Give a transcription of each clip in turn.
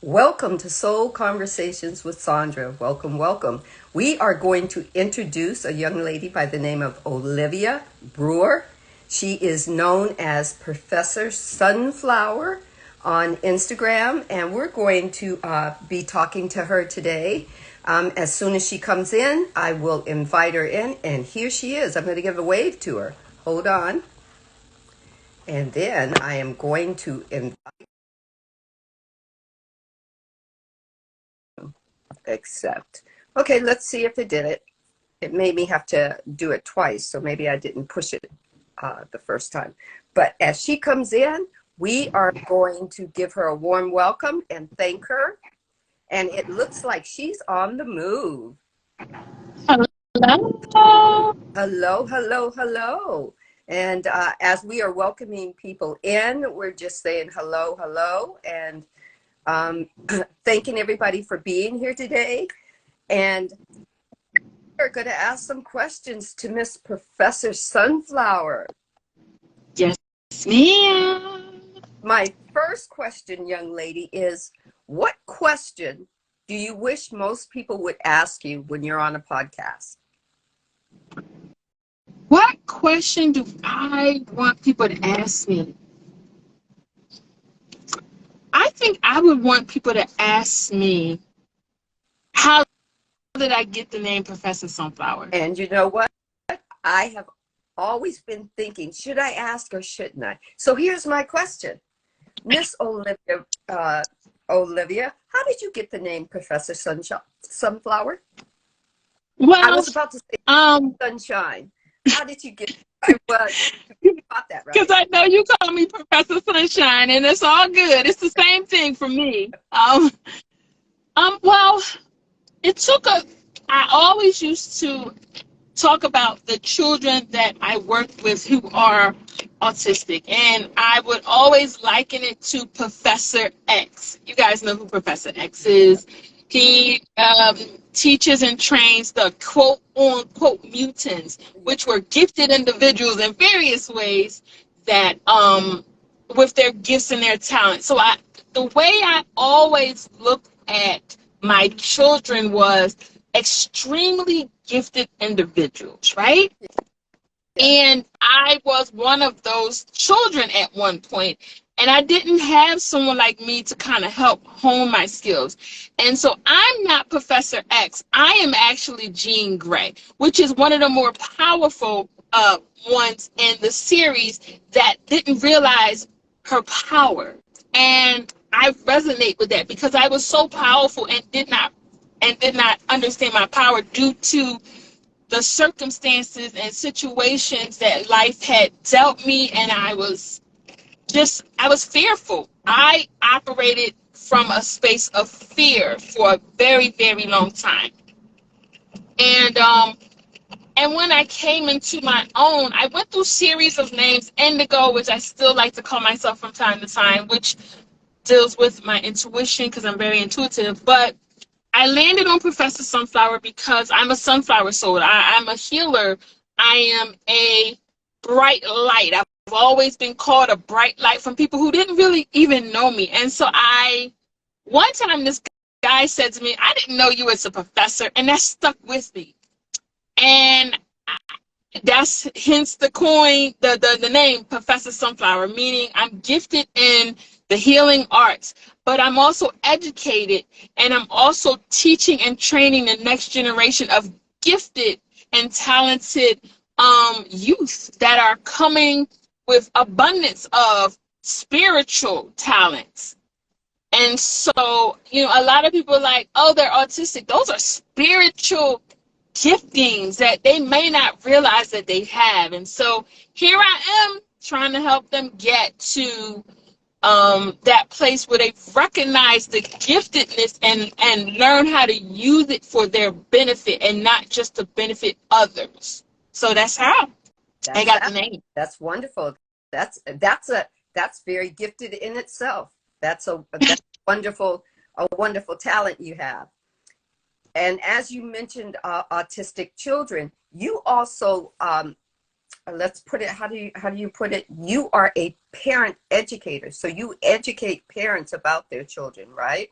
Welcome to Soul Conversations with Sandra. Welcome, welcome. We are going to introduce a young lady by the name of Olivia Brewer. She is known as Professor Sunflower on Instagram, and we're going to be talking to her today. As soon as she comes in, I will invite her in, and here she is. I'm going to give a wave to her. Hold on. And then I am going to invite accept. Okay, let's see if it did it. It made me have to do it twice, so maybe I didn't push it the first time. But as she comes in, we are going to give her a warm welcome and thank her. And it looks like she's on the move. Hello. Hello, hello, hello. And as we are welcoming people in, we're just saying hello, hello, and thanking everybody for being here today. And we're going to ask some questions to Miss Professor Sunflower. Yes, ma'am. My first question, young lady, is what question do you wish most people would ask you when you're on a podcast? What question do I want people to ask me? I think I would want people to ask me, how did I get the name Professor Sunflower? And you know what? I have always been thinking, should I ask or shouldn't I? So here's my question. Miss Olivia, how did you get the name Professor Sunflower? Well, I was about to say Sunshine. How did you get you got that right? Because I know you call me Professor Sunshine, and it's all good. It's the same thing for me. Well, I always used to talk about the children that I work with who are autistic, and I would always liken it to Professor X. You guys know who Professor X is. He teaches and trains the quote-unquote mutants, which were gifted individuals in various ways that with their gifts and their talents. So the way I always looked at my children was extremely gifted individuals, right? And I was one of those children at one point, and I didn't have someone like me to kind of help hone my skills. And so I'm not Professor X. I am actually Jean Grey, which is one of the more powerful ones in the series that didn't realize her power. And I resonate with that because I was so powerful and did not understand my power due to the circumstances and situations that life had dealt me, and I was fearful. I operated from a space of fear for a very, very long time. And when I came into my own, I went through a series of names, Indigo, which I still like to call myself from time to time, which deals with my intuition because I'm very intuitive, but I landed on Professor Sunflower because I'm a sunflower soul. I'm a healer. I am a bright light. I've always been called a bright light from people who didn't really even know me. And so one time this guy said to me, I didn't know you as a professor, and that stuck with me. And that's hence the name Professor Sunflower, meaning I'm gifted in the healing arts, but I'm also educated, and I'm also teaching and training the next generation of gifted and talented youth that are coming with abundance of spiritual talents. And so, a lot of people are like, oh, they're autistic. Those are spiritual giftings that they may not realize that they have. And so here I am trying to help them get to that place where they recognize the giftedness and learn how to use it for their benefit and not just to benefit others. So that's how I got the name. That's wonderful. That's very gifted in itself. That's a wonderful talent you have. And as you mentioned, autistic children, you also let's put it, how do you put it? You are a parent educator. So you educate parents about their children, right?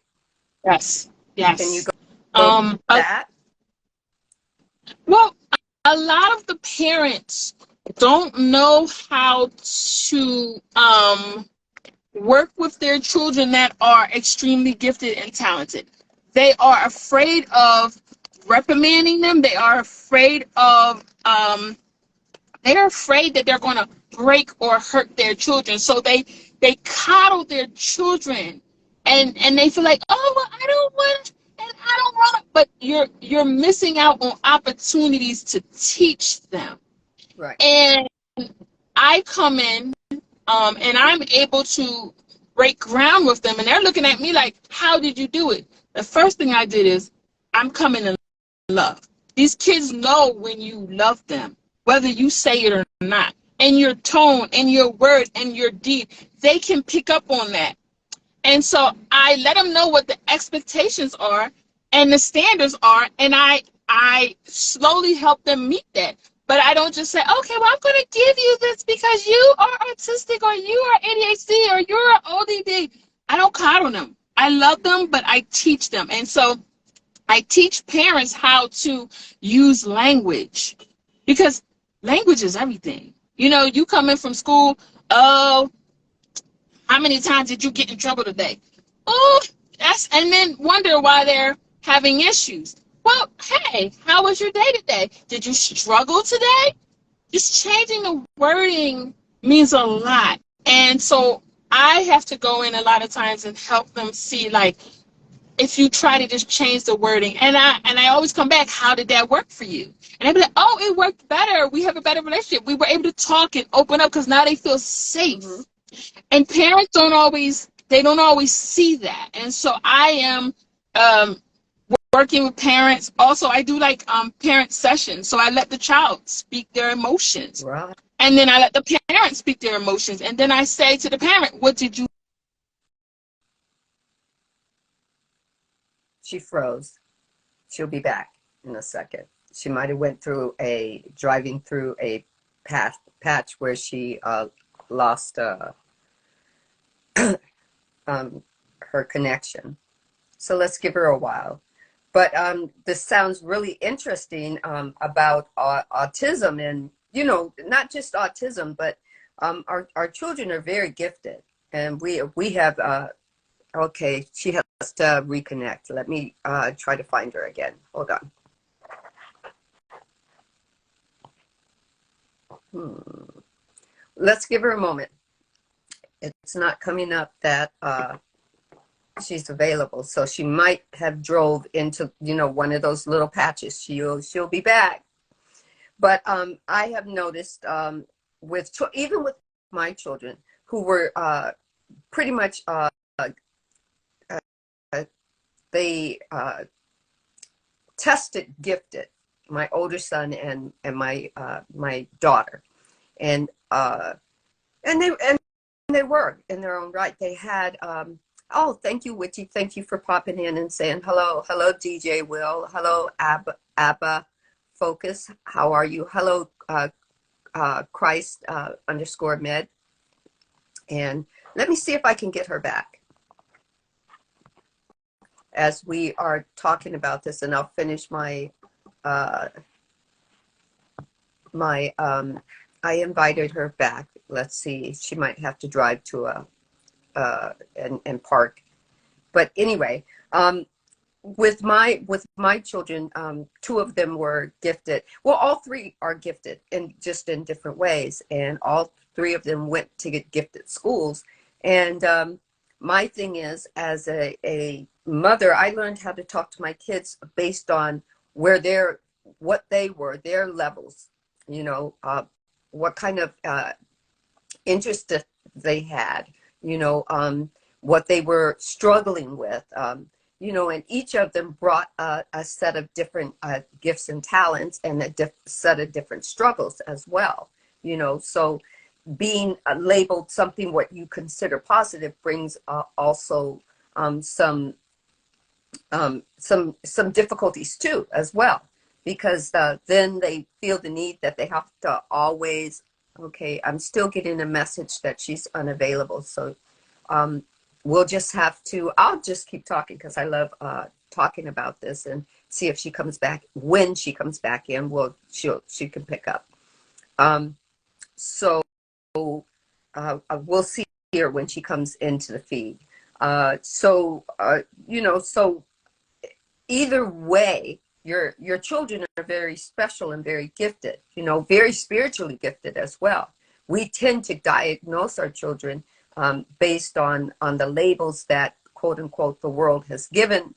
Yes. Can you Yes. go into Um, a, that? well, a lot of the parents don't know how to work with their children that are extremely gifted and talented. They are afraid of reprimanding them. They are afraid that they're going to break or hurt their children. So they coddle their children, and they feel like, oh, well, I don't want, and I don't want to. But you're missing out on opportunities to teach them. Right. And I come in, and I'm able to break ground with them, and they're looking at me like, how did you do it? The first thing I did is, I'm coming in love. These kids know when you love them, whether you say it or not. And your tone and your word and your deed, they can pick up on that. And so I let them know what the expectations are and the standards are, and I slowly help them meet that. But I don't just say, okay, well, I'm going to give you this because you are autistic or you are ADHD or you're ODD. I don't coddle them. I love them, but I teach them. And so I teach parents how to use language, because language is everything. You know, you come in from school, oh, how many times did you get in trouble today? Oh, and then wonder why they're having issues. Well, hey, how was your day today? Did you struggle today? Just changing the wording means a lot. And so I have to go in a lot of times and help them see, like, if you try to just change the wording, and I always come back, how did that work for you? And they'd be like, oh, it worked better. We have a better relationship. We were able to talk and open up because now they feel safe. Mm-hmm. And parents don't always see that. And so I am working with parents. Also, I do like parent sessions. So I let the child speak their emotions. Right. And then I let the parent speak their emotions. And then I say to the parent, what did you? She froze. She'll be back in a second. She might have went through driving through a patch where she lost her connection. So let's give her a while. But this sounds really interesting about autism, and you know, not just autism, but our children are very gifted, and we have. Okay, she has to reconnect. Let me try to find her again. Hold on. Let's give her a moment. It's not coming up that she's available, so she might have drove into, you know, one of those little patches. She'll be back. But I have noticed even with my children who were pretty much they tested gifted, my older son and my my daughter, and they were in their own right. They had oh, thank you, Witchy. Thank you for popping in and saying hello. Hello, DJ Will. Hello, Abba Focus. How are you? Hello, Christ underscore med. And let me see if I can get her back as we are talking about this, and I'll finish my I invited her back. Let's see, she might have to drive to and park. But anyway, with my children, two of them were gifted. Well, all three are gifted in different ways, and all three of them went to get gifted schools. And my thing is, as a mother, I learned how to talk to my kids based on what they were, their levels, you know, what kind of interest that they had, you know, what they were struggling with, you know, and each of them brought a set of different gifts and talents, and a set of different struggles as well, you know. So being labeled something what you consider positive brings also some difficulties too as well, because then they feel the need that they have to always, okay, I'm still getting a message that she's unavailable. So we'll just have to, I'll just keep talking because I love talking about this, and see if she comes back. When she comes back in, she can pick up. So we'll see her when she comes into the feed. So either way, your children are very special and very gifted, very spiritually gifted as well. We tend to diagnose our children based on the labels that, quote unquote, the world has given.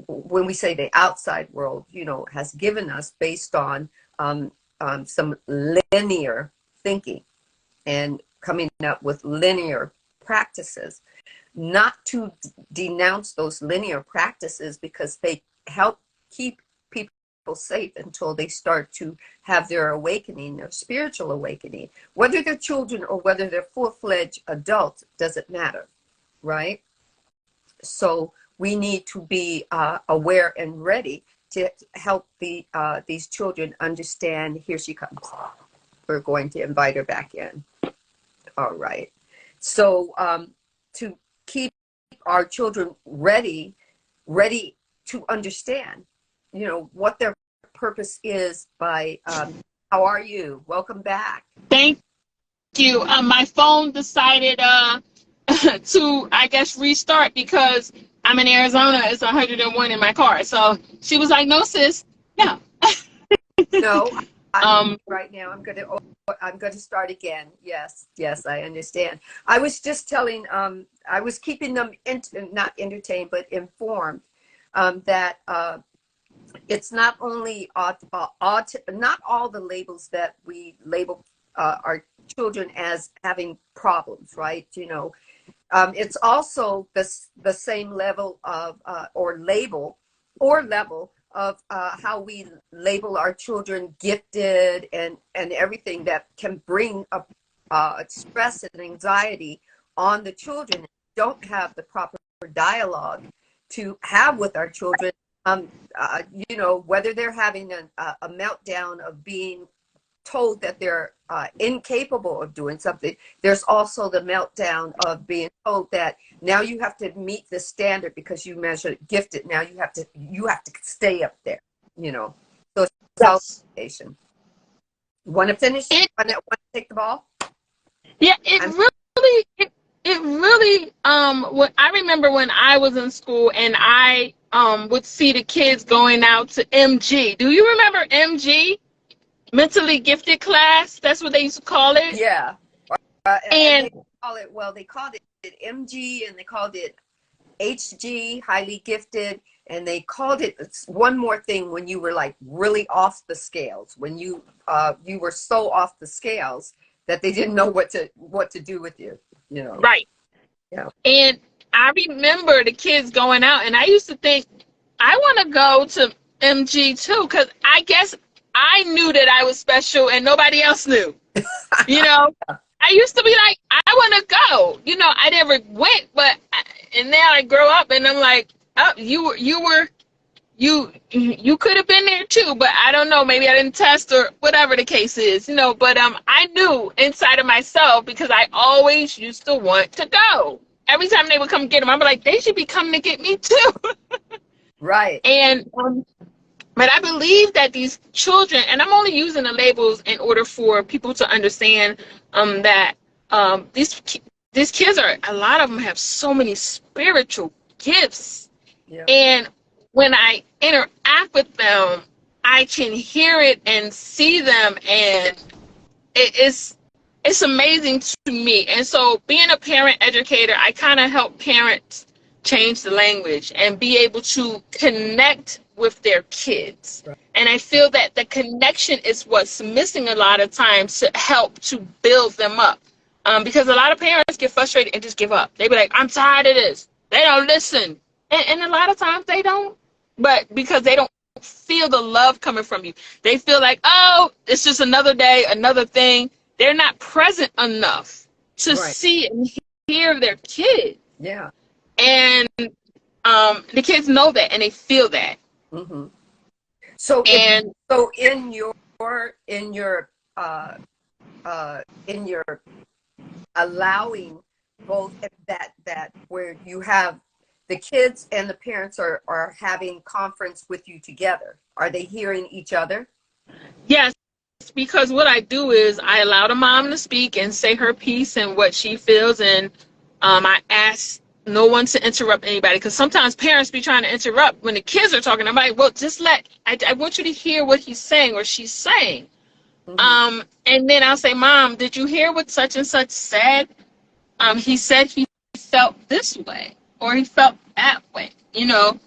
When we say the outside world, has given us, based on some linear thinking and coming up with linear practices. Not to denounce those linear practices, because they help keep people safe until they start to have their awakening, their spiritual awakening. Whether they're children or whether they're full-fledged adults, doesn't matter, right? So we need to be aware and ready to help these children understand. Here she comes. We're going to invite her back in. All right. So to keep our children ready to understand, what their purpose is by, how are you? Welcome back. Thank you. My phone decided to, I guess, restart because I'm in Arizona. It's 101 in my car. So she was like, "No, sis, no." No, right now I'm going to start again. Yes, I understand. I was just telling, I was keeping them not entertained, but informed that it's not only not all the labels that we label our children as having problems, right? It's also the same level of or level of how we label our children gifted and everything that can bring up stress and anxiety on the children. Don't have the proper dialogue to have with our children. Whether they're having a meltdown of being told that they're incapable of doing something, there's also the meltdown of being told that now you have to meet the standard because you measure gifted. Now you have to stay up there. So it's self-education. Want to finish? Want to take the ball? Yeah, it really what I remember when I was in school and I would see the kids going out to MG. Do you remember MG? Mentally gifted class? That's what they used to call it. Yeah. And they called it MG, and they called it HG, highly gifted, and they called it one more thing when you were like really off the scales, when you were so off the scales that they didn't know what to do with you, Right. Yeah. And I remember the kids going out, and I used to think, I want to go to MG too, because I guess I knew that I was special and nobody else knew. I used to be like, I want to go. I never went, and now I grow up and I'm like, oh, you could have been there too, but I don't know. Maybe I didn't test or whatever the case is, But I knew inside of myself, because I always used to want to go. Every time they would come get them, I'd be like, they should be coming to get me too. Right. And but I believe that these children, and I'm only using the labels in order for people to understand that these kids a lot of them have so many spiritual gifts. Yeah. And when I interact with them, I can hear it and see them, and it's amazing to me. And so being a parent educator, I kind of help parents change the language and be able to connect with their kids. Right. And I feel that the connection is what's missing a lot of times to help to build them up. Because a lot of parents get frustrated and just give up. They be like, I'm tired of this. They don't listen. And a lot of times they don't. But because they don't feel the love coming from you. They feel like, oh, it's just another day, another thing. They're not present enough to Right. see and hear their kids. Yeah. And the kids know that and they feel that. Mm-hmm. So in your allowing both that where you have the kids and the parents are having conference with you together? Are they hearing each other? Yes, because what I do is I allow the mom to speak and say her piece and what she feels, and I ask no one to interrupt anybody, because sometimes parents be trying to interrupt when the kids are talking. I'm like, well, just I want you to hear what he's saying or she's saying. Mm-hmm. And then I'll say, Mom, did you hear what such and such said? He said he felt this way or he felt that way, you know.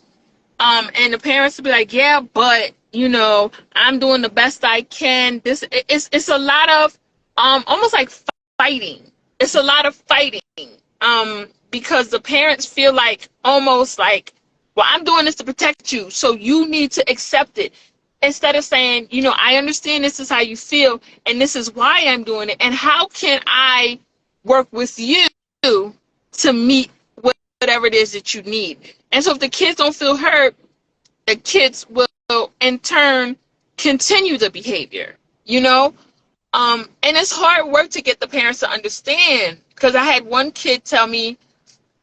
And the parents will be like, yeah, but I'm doing the best I can. It's a lot of almost like fighting. It's a lot of fighting. Because the parents feel like almost like, well, I'm doing this to protect you, so you need to accept it. Instead of saying, I understand this is how you feel and this is why I'm doing it, and how can I work with you to meet whatever it is that you need. And so if the kids don't feel heard, the kids will in turn continue the behavior, and it's hard work to get the parents to understand, because I had one kid tell me,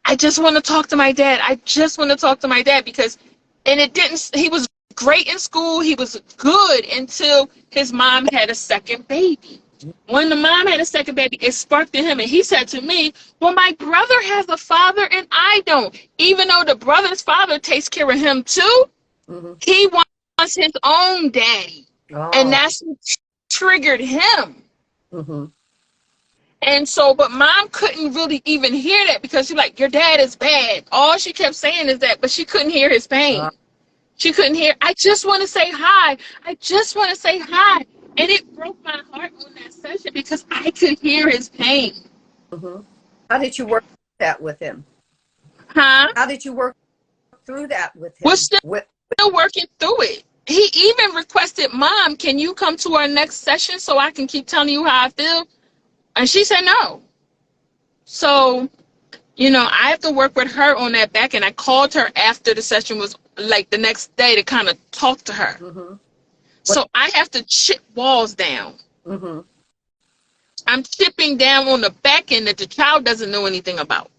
I just want to talk to my dad. I just want to talk to my dad, he was great in school. He was good until his mom had a second baby. When the mom had a second baby, it sparked in him, and he said to me, well, my brother has a father and I don't. Even though the brother's father takes care of him too, Mm-hmm. he wants his own daddy. And Oh. that's what triggered him. Mm-hmm. And so, but mom couldn't really even hear that, because she's like, your dad is bad. All she kept saying is that, but she couldn't hear his pain. She couldn't hear, I just want to say hi. I just want to say hi. And it broke my heart on that session, because I could hear his pain. Mm-hmm. How did you work that with him? Huh? How did you work through that with We're him? still working through it. He even requested, Mom, can you come to our next session so I can keep telling you how I feel? And she said no. So, I have to work with her on that back. And I called her after the session was like the next day to kind of talk to her. Mm-hmm. So I have to chip walls down. Mm-hmm. I'm chipping down on the back end that the child doesn't know anything about.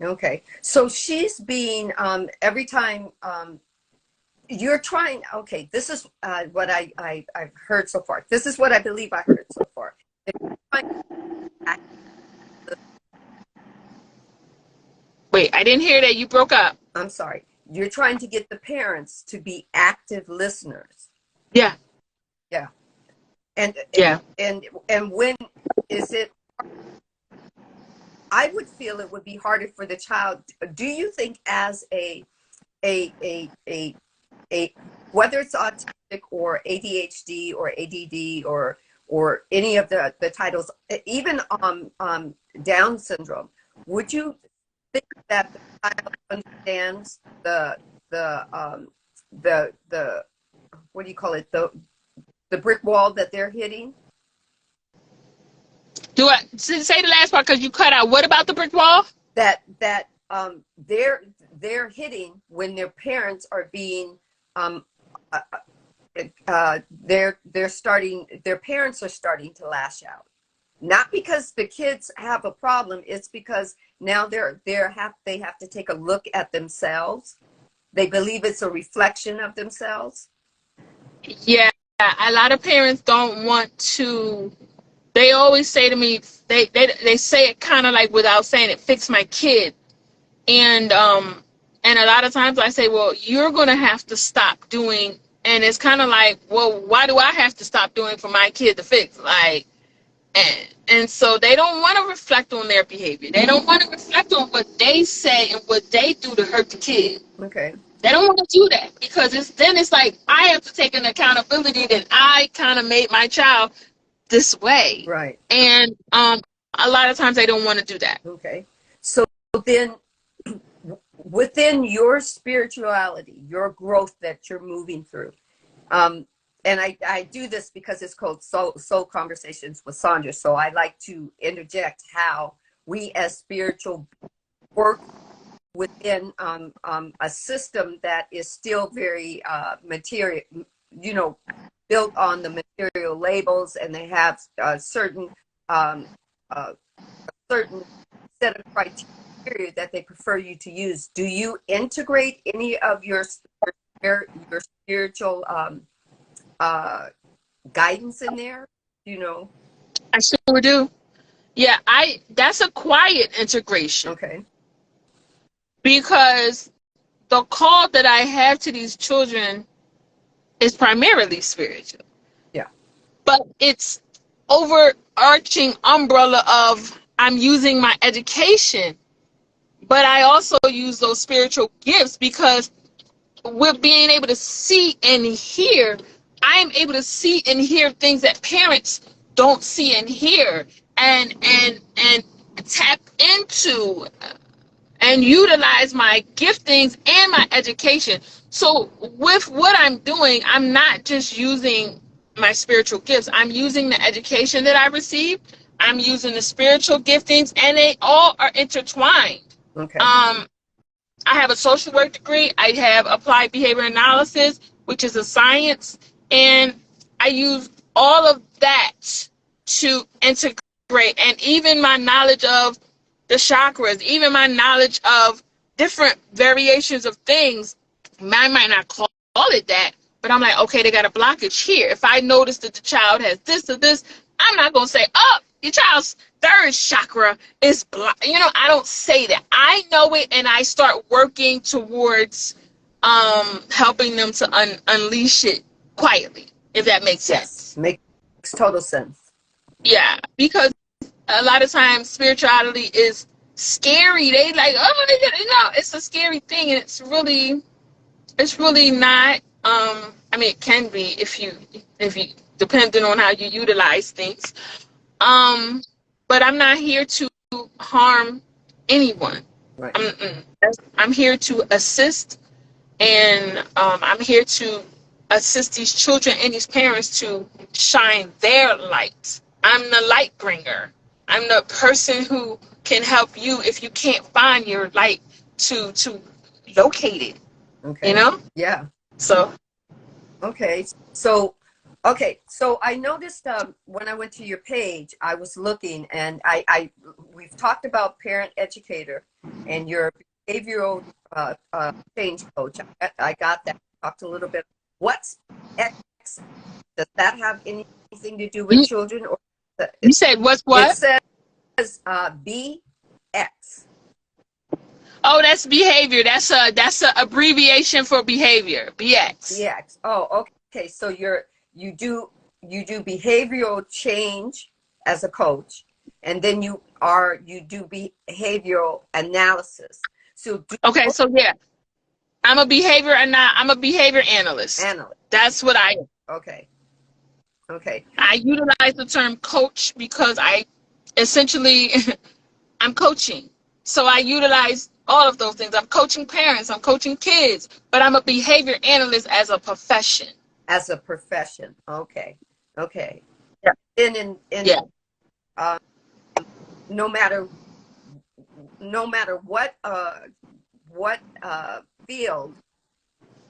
Okay. So she's being, every time you're trying, okay, this is what I've heard so far. This is what I believe I heard so far. Wait, I didn't hear that. You broke up. I'm sorry. You're trying to get the parents to be active listeners. Yeah. Yeah. And Yeah. And when is it? I would feel it would be harder for the child. Do you think, as a whether it's autistic or ADHD or ADD or any of the titles, even Down syndrome, would you think that the child understands the what do you call it, the brick wall that they're hitting? Do I say the last part, because you cut out? What about the brick wall? That they're hitting when their parents are being their parents are starting to lash out, not because the kids have a problem. It's because now they have to take a look at themselves. They believe it's a reflection of themselves. Yeah, a lot of parents don't want to. They always say to me, they say it kind of like without saying it, fix my kid. And a lot of times I say, well, you're going to have to stop doing. And it's kind of like, well, why do I have to stop doing for my kid to fix? Like, and so they don't want to reflect on their behavior. They don't want to reflect on what they say and what they do to hurt the kid. Okay. They don't want to do that, because it's like I have to take an accountability that I kind of made my child this way. Right. And a lot of times they don't want to do that. Okay. So then, within your spirituality, your growth that you're moving through, and I do this because it's called Soul Conversations with Sandra. So I like to interject how we as spiritual work within a system that is still very material, built on the material labels, and they have certain set of criteria that they prefer you to use. Do you integrate any of your spiritual guidance in there? You know? I sure do. Yeah, that's a quiet integration. Okay. Because the call that I have to these children is primarily spiritual. Yeah. But it's overarching umbrella of I'm using my education, but I also use those spiritual gifts because with being able to see and hear, I am able to see and hear things that parents don't see and hear, and tap into and utilize my giftings and my education. So with what I'm doing, I'm not just using my spiritual gifts. I'm using the education that I received. I'm using the spiritual giftings, and they all are intertwined. Okay. I have a social work degree. I have applied behavior analysis, which is a science, and I use all of that to integrate. And even my knowledge of the chakras, even my knowledge of different variations of things, I might not call it that, but I'm like, okay, they got a blockage here. If I notice that the child has this or this, I'm not going to say, oh, your child's third chakra is blocked. You know, I don't say that. I know it, and I start working towards helping them to unleash it quietly, if that makes sense. Yes, makes total sense. Yeah, because a lot of times spirituality is scary. They like, oh my God, you know, it's a scary thing, and it's really not. I mean, it can be if you depending on how you utilize things. But I'm not here to harm anyone. Right. I'm here to assist, and I'm here to assist these children and these parents to shine their light. I'm the light bringer. I'm the person who can help you if you can't find your light to locate it. Okay. You know? Yeah. So. Okay. So I noticed when I went to your page, I was looking, and we've talked about parent educator and your behavioral change coach. I got that. Talked a little bit. What's X? Does that have anything to do with children? Or you said what's what? It says BX. Oh, that's behavior. That's a abbreviation for behavior. BX. BX. Oh, okay. So you do behavioral change as a coach, and then you do behavioral analysis. So yeah, I'm a behavior analyst. That's what I am. Okay. I utilize the term coach because I essentially I'm coaching. So I utilize all of those things. I'm coaching parents, I'm coaching kids, but I'm a behavior analyst as a profession. As a profession. Okay. Yeah. No matter what field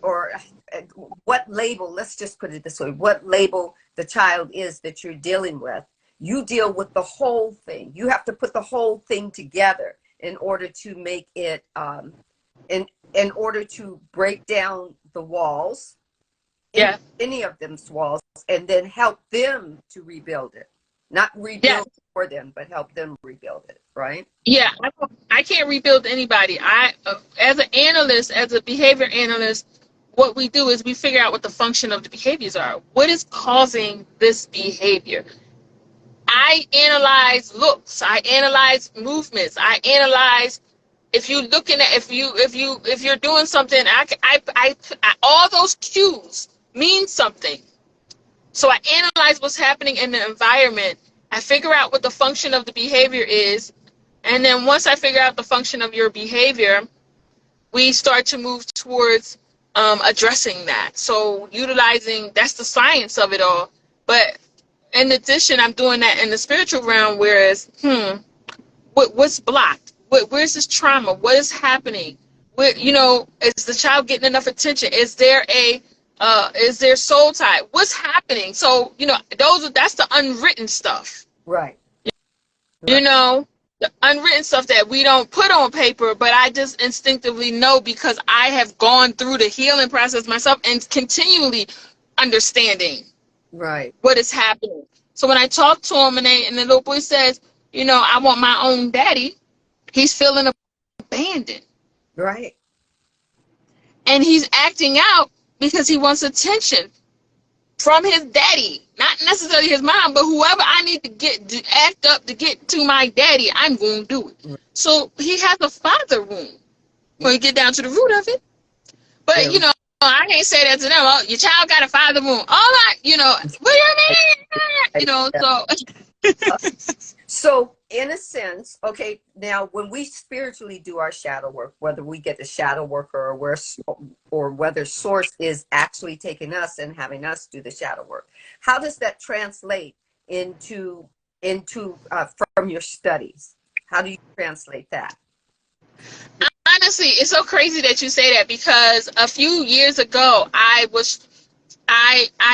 or what label, let's just put it this way, what label the child is that you're dealing with, you deal with the whole thing. You have to put the whole thing together in order to make it, in order to break down the walls, any of them's walls, and then help them to rebuild it. Not rebuild for them, but help them rebuild it, right? Yeah, I can't rebuild anybody. As an analyst, as a behavior analyst, what we do is we figure out what the function of the behaviors are. What is causing this behavior? I analyze looks. I analyze movements. I analyze if you're doing something. I all those cues mean something. So I analyze what's happening in the environment. I figure out what the function of the behavior is, and then once I figure out the function of your behavior, we start to move towards addressing that. So utilizing, that's the science of it all. But in addition, I'm doing that in the spiritual realm, whereas, what's blocked? Where's this trauma? What is happening? Is the child getting enough attention? Is there soul tie? What's happening? So, that's the unwritten stuff. Right. The the unwritten stuff that we don't put on paper, but I just instinctively know because I have gone through the healing process myself and continually understanding Right. what is happening. So when I talk to him and the little boy says, I want my own daddy, he's feeling abandoned. Right. And he's acting out because he wants attention from his daddy, not necessarily his mom, but whoever I need to act up to get to my daddy, I'm going to do it. Right. So he has a father wound when you get down to the root of it. But, Yeah. I can't say that to them. Oh, your child got a father wound. All right, what do you mean? So in a sense, okay, now when we spiritually do our shadow work, whether we get the shadow worker or whether source is actually taking us and having us do the shadow work, how does that translate into from your studies? How do you translate that? Honestly, it's so crazy that you say that, because a few years ago I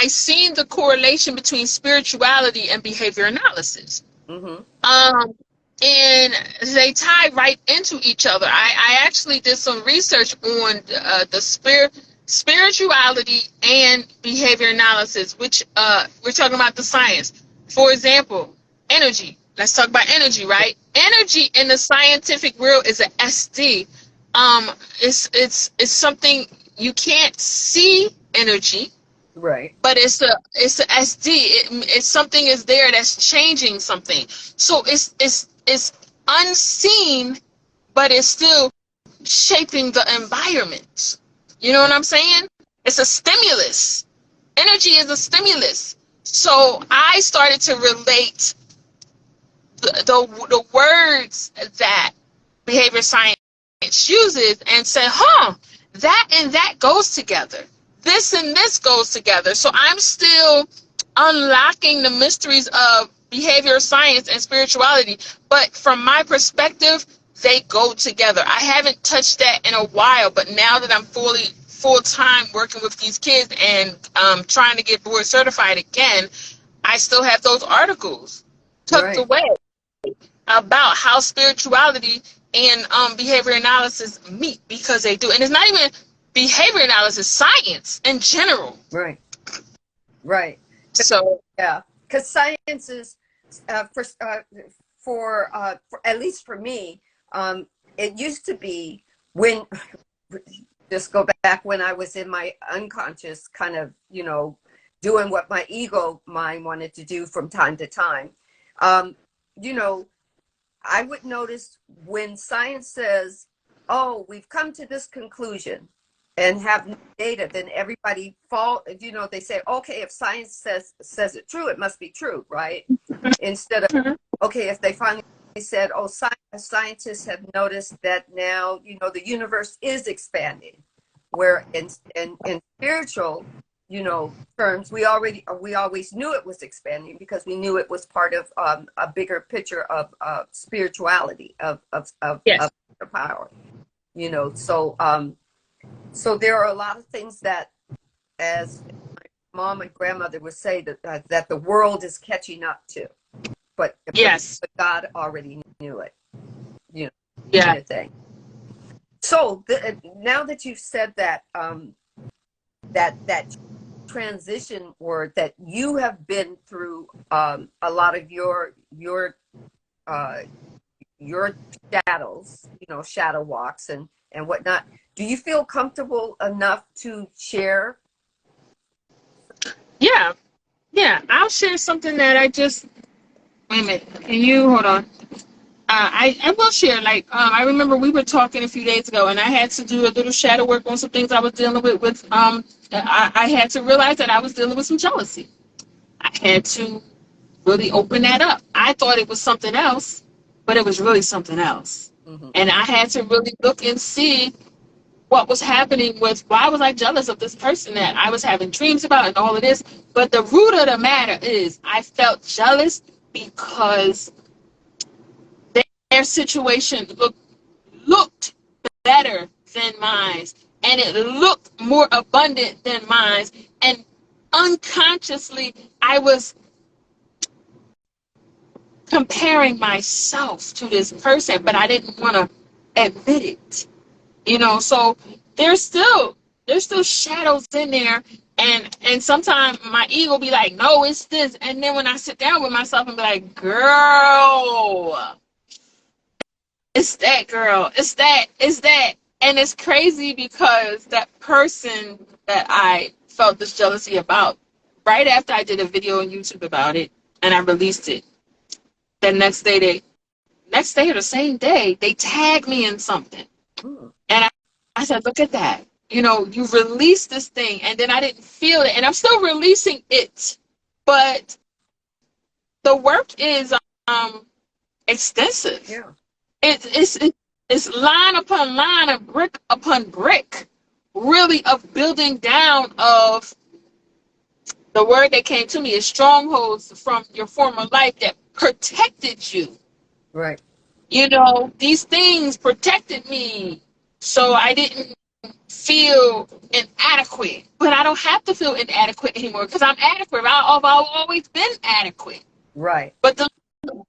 seen the correlation between spirituality and behavior analysis. Mm-hmm. And they tie right into each other. I actually did some research on the spirituality and behavior analysis, which we're talking about the science. For example, energy. Let's talk about energy, right? Energy in the scientific world is an SD. It's something you can't see energy. Right. But it's a SD. It's something is there that's changing something. So it's unseen, but it's still shaping the environment. You know what I'm saying? It's a stimulus. Energy is a stimulus. So I started to relate the words that behavior science uses and say, that and that goes together. This and this goes together. So I'm still unlocking the mysteries of behavior science and spirituality. But from my perspective, they go together. I haven't touched that in a while, but now that I'm full-time working with these kids and trying to get board certified again, I still have those articles tucked away about how spirituality and behavior analysis meet, because they do. And it's not even behavior analysis, science in general. Right. Right. So yeah, because science is for at least for me, it used to be when just go back when I was in my unconscious kind of doing what my ego mind wanted to do from time to time. I would notice when science says, oh, we've come to this conclusion and have no data, then everybody they say, okay, if science says it true, it must be true, right? Instead of, okay, if they finally said, oh, scientists have noticed that now, the universe is expanding, where in spiritual, terms, we always knew it was expanding because we knew it was part of a bigger picture of spirituality, of power, so there are a lot of things that, as my mom and grandmother would say, that the world is catching up to, but God already knew it, kind of thing. So now that you've said that, that transition word, that you have been through a lot of your shadows, shadow walks and whatnot. Do you feel comfortable enough to share? Yeah. I'll share something that I just. Wait a minute. Can you hold on? I will share. I remember we were talking a few days ago, and I had to do a little shadow work on some things I was dealing with. I had to realize that I was dealing with some jealousy. I had to really open that up. I thought it was something else, but it was really something else. Mm-hmm. And I had to really look and see what was happening with why was I jealous of this person that I was having dreams about and all of this. But the root of the matter is I felt jealous because their situation looked better than mine, and it looked more abundant than mine, and unconsciously I was comparing myself to this person, but I didn't want to admit it. So there's still shadows in there, and sometimes my ego be like, no, it's this, and then when I sit down with myself and be like, girl, it's that, girl, it's that. And it's crazy because that person that I felt this jealousy about, right after I did a video on YouTube about it and I released it, the next day or the same day, they tagged me in something. And I said, look at that. You released this thing, and then I didn't feel it, and I'm still releasing it. But the work is extensive. Yeah. It's line upon line, and brick upon brick, really, of building down of the word that came to me is strongholds from your former life that protected you. Right. These things protected me, so I didn't feel inadequate. But I don't have to feel inadequate anymore because I'm adequate. I've always been adequate. Right. But the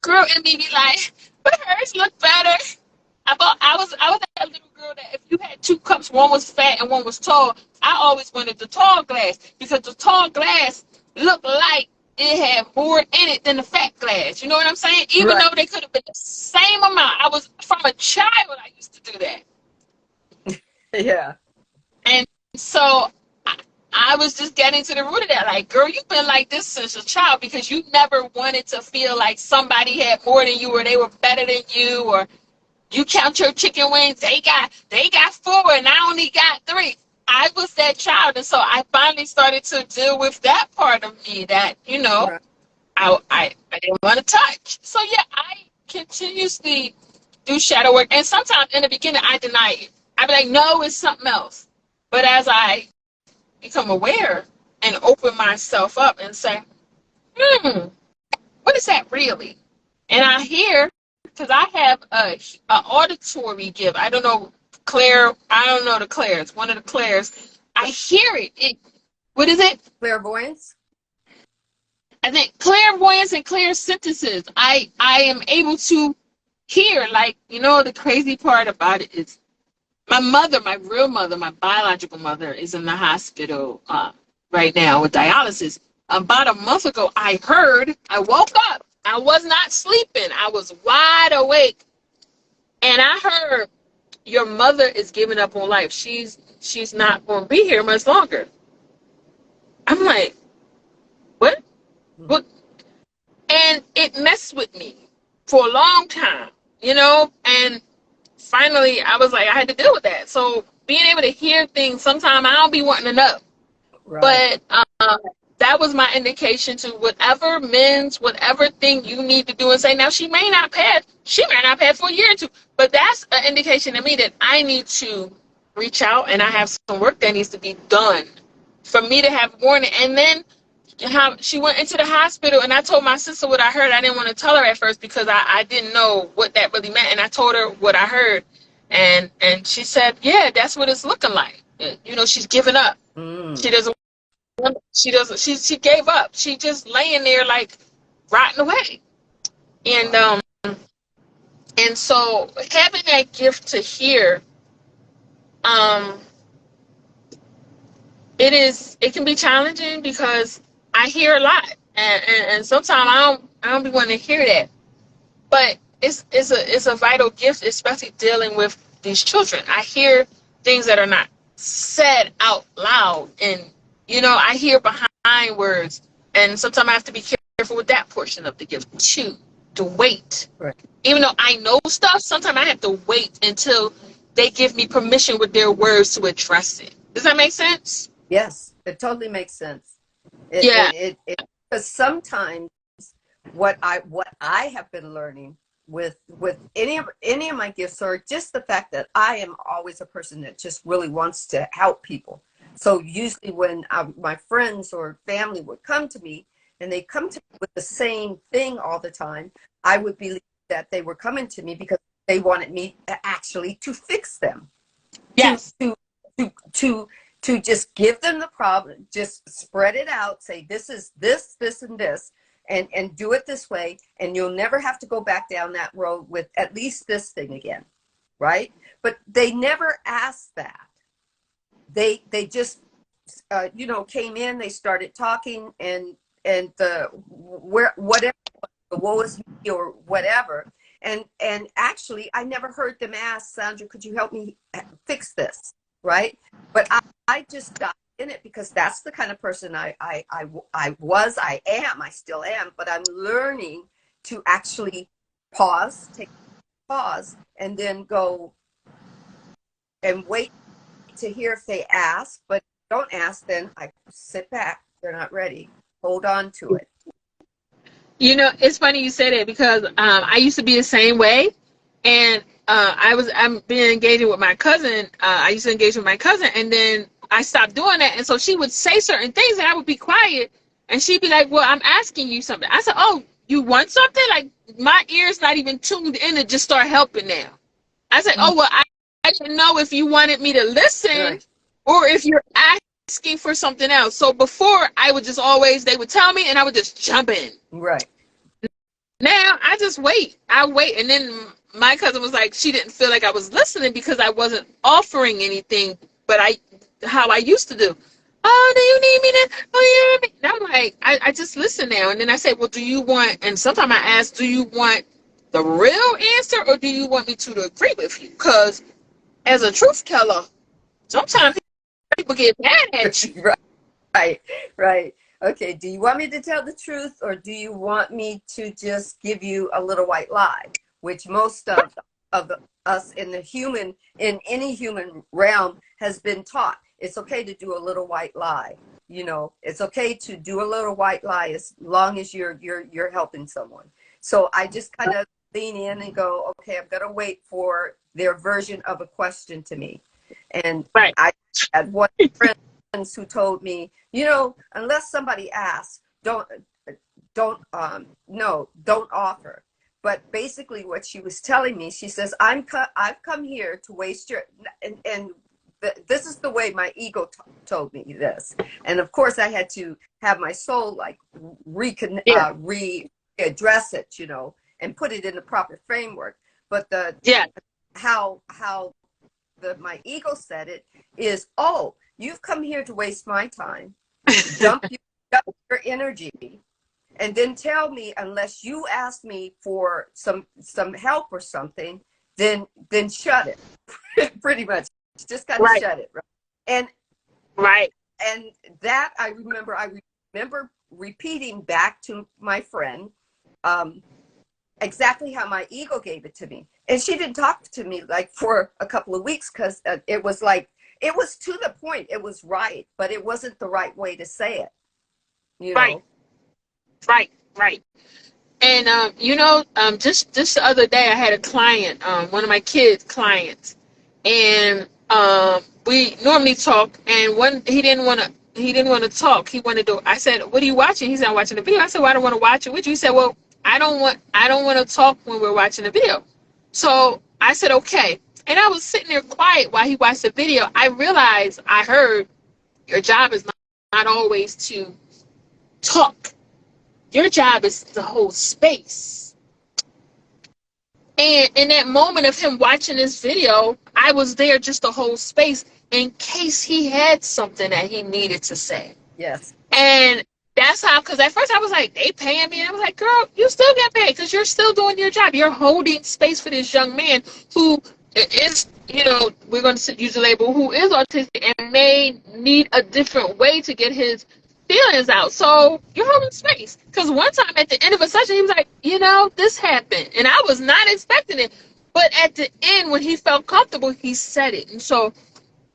girl in me be like, but hers look better. I was that little girl that if you had two cups, one was fat and one was tall, I always wanted the tall glass because the tall glass looked like it had more in it than the fat glass. You know what I'm saying? Even though they could have been the same amount. From a child, I used to do that. Yeah. And so I was just getting to the root of that. Like, girl, you've been like this since a child because you never wanted to feel like somebody had more than you or they were better than you, or you count your chicken wings, they got 4 and I only got 3. I was that child, and so I finally started to deal with that part of me that, Right. I didn't want to touch. So yeah, I continuously do shadow work, and sometimes in the beginning I deny it. I'd be like, no, it's something else. But as I become aware and open myself up and say, what is that really? And I hear, because I have a auditory gift. I don't know Claire. I don't know the Claires. One of the Claires. I hear it. What is it? Clairvoyance. I think clairvoyance and clairsynthesis. I am able to hear. Like, the crazy part about it is my mother, my real mother, my biological mother, is in the hospital right now with dialysis. About a month ago, I woke up. I was not sleeping. I was wide awake. And I heard, your mother is giving up on life. She's not going to be here much longer. I'm like, what? What? And it messed with me for a long time, and finally I was like, I had to deal with that. So being able to hear things, sometimes I don't be wanting to know. Right. But that was my indication to whatever thing you need to do and say. Now, she may not pass for a year or two, but that's an indication to me that I need to reach out, and I have some work that needs to be done for me to have warning. And then she went into the hospital, and I told my sister what I heard. I didn't want to tell her at first because I didn't know what that really meant, and I told her what I heard, and she said, yeah, that's what it's looking like. She's giving up. She gave up. She just laying there like rotting away. And so having that gift to hear, it can be challenging because I hear a lot, and sometimes I don't be wanting to hear that. But it's a vital gift, especially dealing with these children. I hear things that are not said out loud, and I hear behind words, and sometimes I have to be careful with that portion of the gift too, to wait. Right. Even though I know stuff, sometimes I have to wait until they give me permission with their words to address it. Does that make sense? Yes, it totally makes sense. Because sometimes what I have been learning with any of my gifts are just the fact that I am always a person that just really wants to help people. So usually when my friends or family would come to me, and they come to me with the same thing all the time, I would believe that they were coming to me because they wanted me actually to fix them. Yes. To just give them the problem, just spread it out, say this is this, and this, and do it this way, and you'll never have to go back down that road with at least this thing again, right? But they never asked that. They just came in, they started talking, and whatever, the woe is me or whatever. And actually, I never heard them ask, Sandra, could you help me fix this, right? But I just got in it because that's the kind of person I still am, but I'm learning to actually take pause, and then go and wait to hear if they ask. But if they don't ask, then I sit back. They're not ready. Hold on to it. You know, it's funny you say that because I used to be the same way, and I'm being engaging with my cousin. I used to engage with my cousin, and then I stopped doing that, and so she would say certain things, and I would be quiet, and she'd be like, "Well, I'm asking you something." I said, "Oh, you want something?" Like my ears not even tuned in to just start helping now. I said, "Oh well, I didn't know if you wanted me to listen, right, or if you're asking for something else." So before, I would just always, they would tell me, and I would just jump in. Right. Now I just wait. I wait, and then my cousin was like, she didn't feel like I was listening because I wasn't offering anything, but how I used to do. "Oh, do you need me to? Oh, yeah." And I'm like, I just listen now, and then I say, "Well, do you want?" And sometimes I ask, "Do you want the real answer, or do you want me to agree with you?" Because as a truth teller, sometimes people get mad at you. Right. Okay, do you want me to tell the truth, or do you want me to just give you a little white lie? Which most of us in any human realm has been taught. It's okay to do a little white lie. You know, it's okay to do a little white lie as long as you're helping someone. So I just kind of lean in and go, okay, I'm gonna wait for their version of a question to me. And right. I had one friend who told me, unless somebody asks, don't offer. But basically what she was telling me, she says, I've come here to waste your, and this is the way my ego told me this. And of course I had to have my soul like readdress it, and put it in the proper framework. But how my ego said it is, "Oh, you've come here to waste my time, dump your energy, and then tell me unless you ask me for some help or something, then shut it." Pretty much, just kind of shut it, right? And that I remember repeating back to my friend exactly how my ego gave it to me. And she didn't talk to me like for a couple of weeks because it was like, it was to the point, it was right, but it wasn't the right way to say it. Right. And just the other day I had a client, one of my kids' clients, and we normally talk, and he didn't want to talk. He wanted to. I said, "What are you watching?" He said, "I'm watching the video." I said, "Well, I don't want to watch it with you." He said, "Well, I don't want to talk when we're watching the video." So I said, "Okay." And I was sitting there quiet while he watched the video. I realized, I heard, your job is not always to talk. Your job is to hold space. And in that moment of him watching this video, I was there just to hold space in case he had something that he needed to say. Yes. And that's how, because at first I was like, they paying me. And I was like, girl, you still get paid because you're still doing your job. You're holding space for this young man who is, we're going to use the label, who is autistic and may need a different way to get his feelings out. So you're holding space. Because one time at the end of a session, he was like, this happened. And I was not expecting it. But at the end, when he felt comfortable, he said it. And so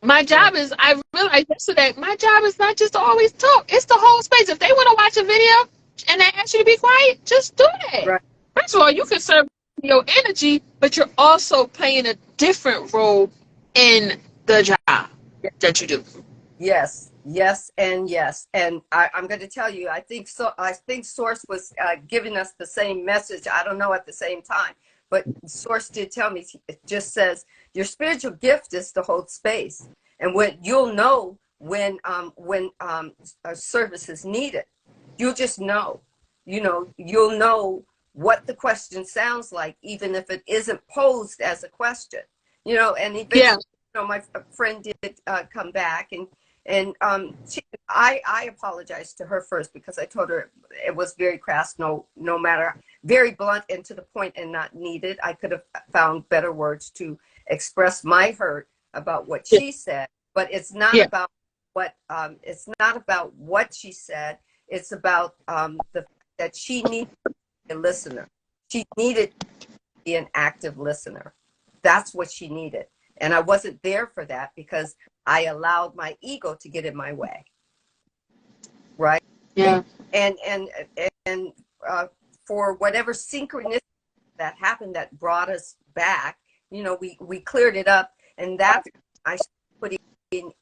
my job is, I realized yesterday, my job is not just to always talk. It's the whole space. If they want to watch a video and they ask you to be quiet, just do that. Right. First of all, you can serve your energy, but you're also playing a different role in the job that you do. Yes, and yes. And I'm going to tell you, I think Source was giving us the same message. I don't know at the same time, but Source did tell me, it just says, your spiritual gift is to hold space. And you'll know when a service is needed. You'll just know. you'll know what the question sounds like, even if it isn't posed as a question, and eventually, my friend did come back, and I apologized to her first, because I told her it was very crass, no matter, very blunt and to the point and not needed. I could have found better words to express my hurt about what she said, but it's not about what she said. It's about the fact that she needed to be a listener. She needed to be an active listener. That's what she needed. And I wasn't there for that, because I allowed my ego to get in my way. Right? Yeah. And for whatever synchronicity that happened that brought us back, we cleared it up, and that's I put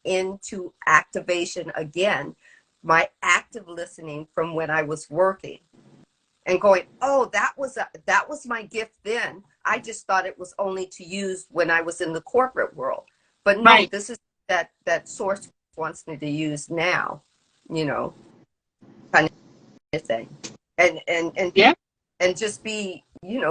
into activation again, my active listening from when I was working, and going, oh, that was my gift then. I just thought it was only to use when I was in the corporate world. But no, this is that source wants me to use now, kind of thing. And just be,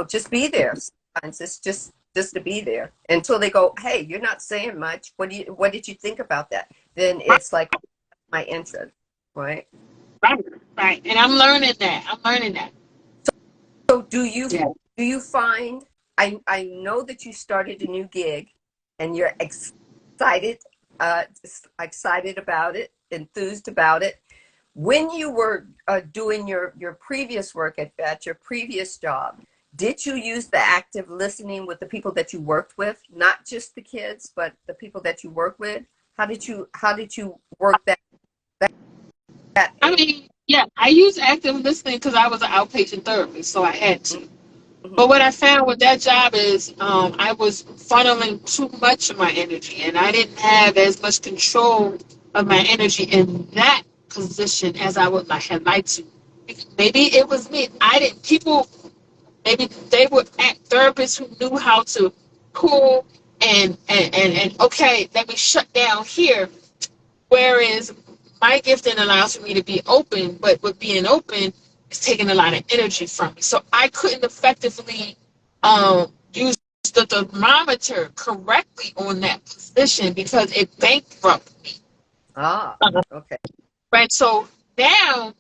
just be there. Sometimes it's just to be there until they go, hey, you're not saying much. What did you think about that? Then it's like my interest, right? Right. And I'm learning that. So do you find, I know that you started a new gig and you're excited about it, enthused about it. When you were doing your previous work at your previous job, did you use the active listening with the people that you worked with, not just the kids, but the people that you work with? How did you work that? I mean, I use active listening because I was an outpatient therapist, so I had to. Mm-hmm. But what I found with that job is I was funneling too much of my energy, and I didn't have as much control of my energy in that position as I would have liked to. Maybe it was me. Maybe they were therapists who knew how to pull and okay, let me shut down here. Whereas my gifting allows for me to be open, but with being open, it's taking a lot of energy from me. So I couldn't effectively use the thermometer correctly on that position because it bankrupted me. Okay. Right. So now,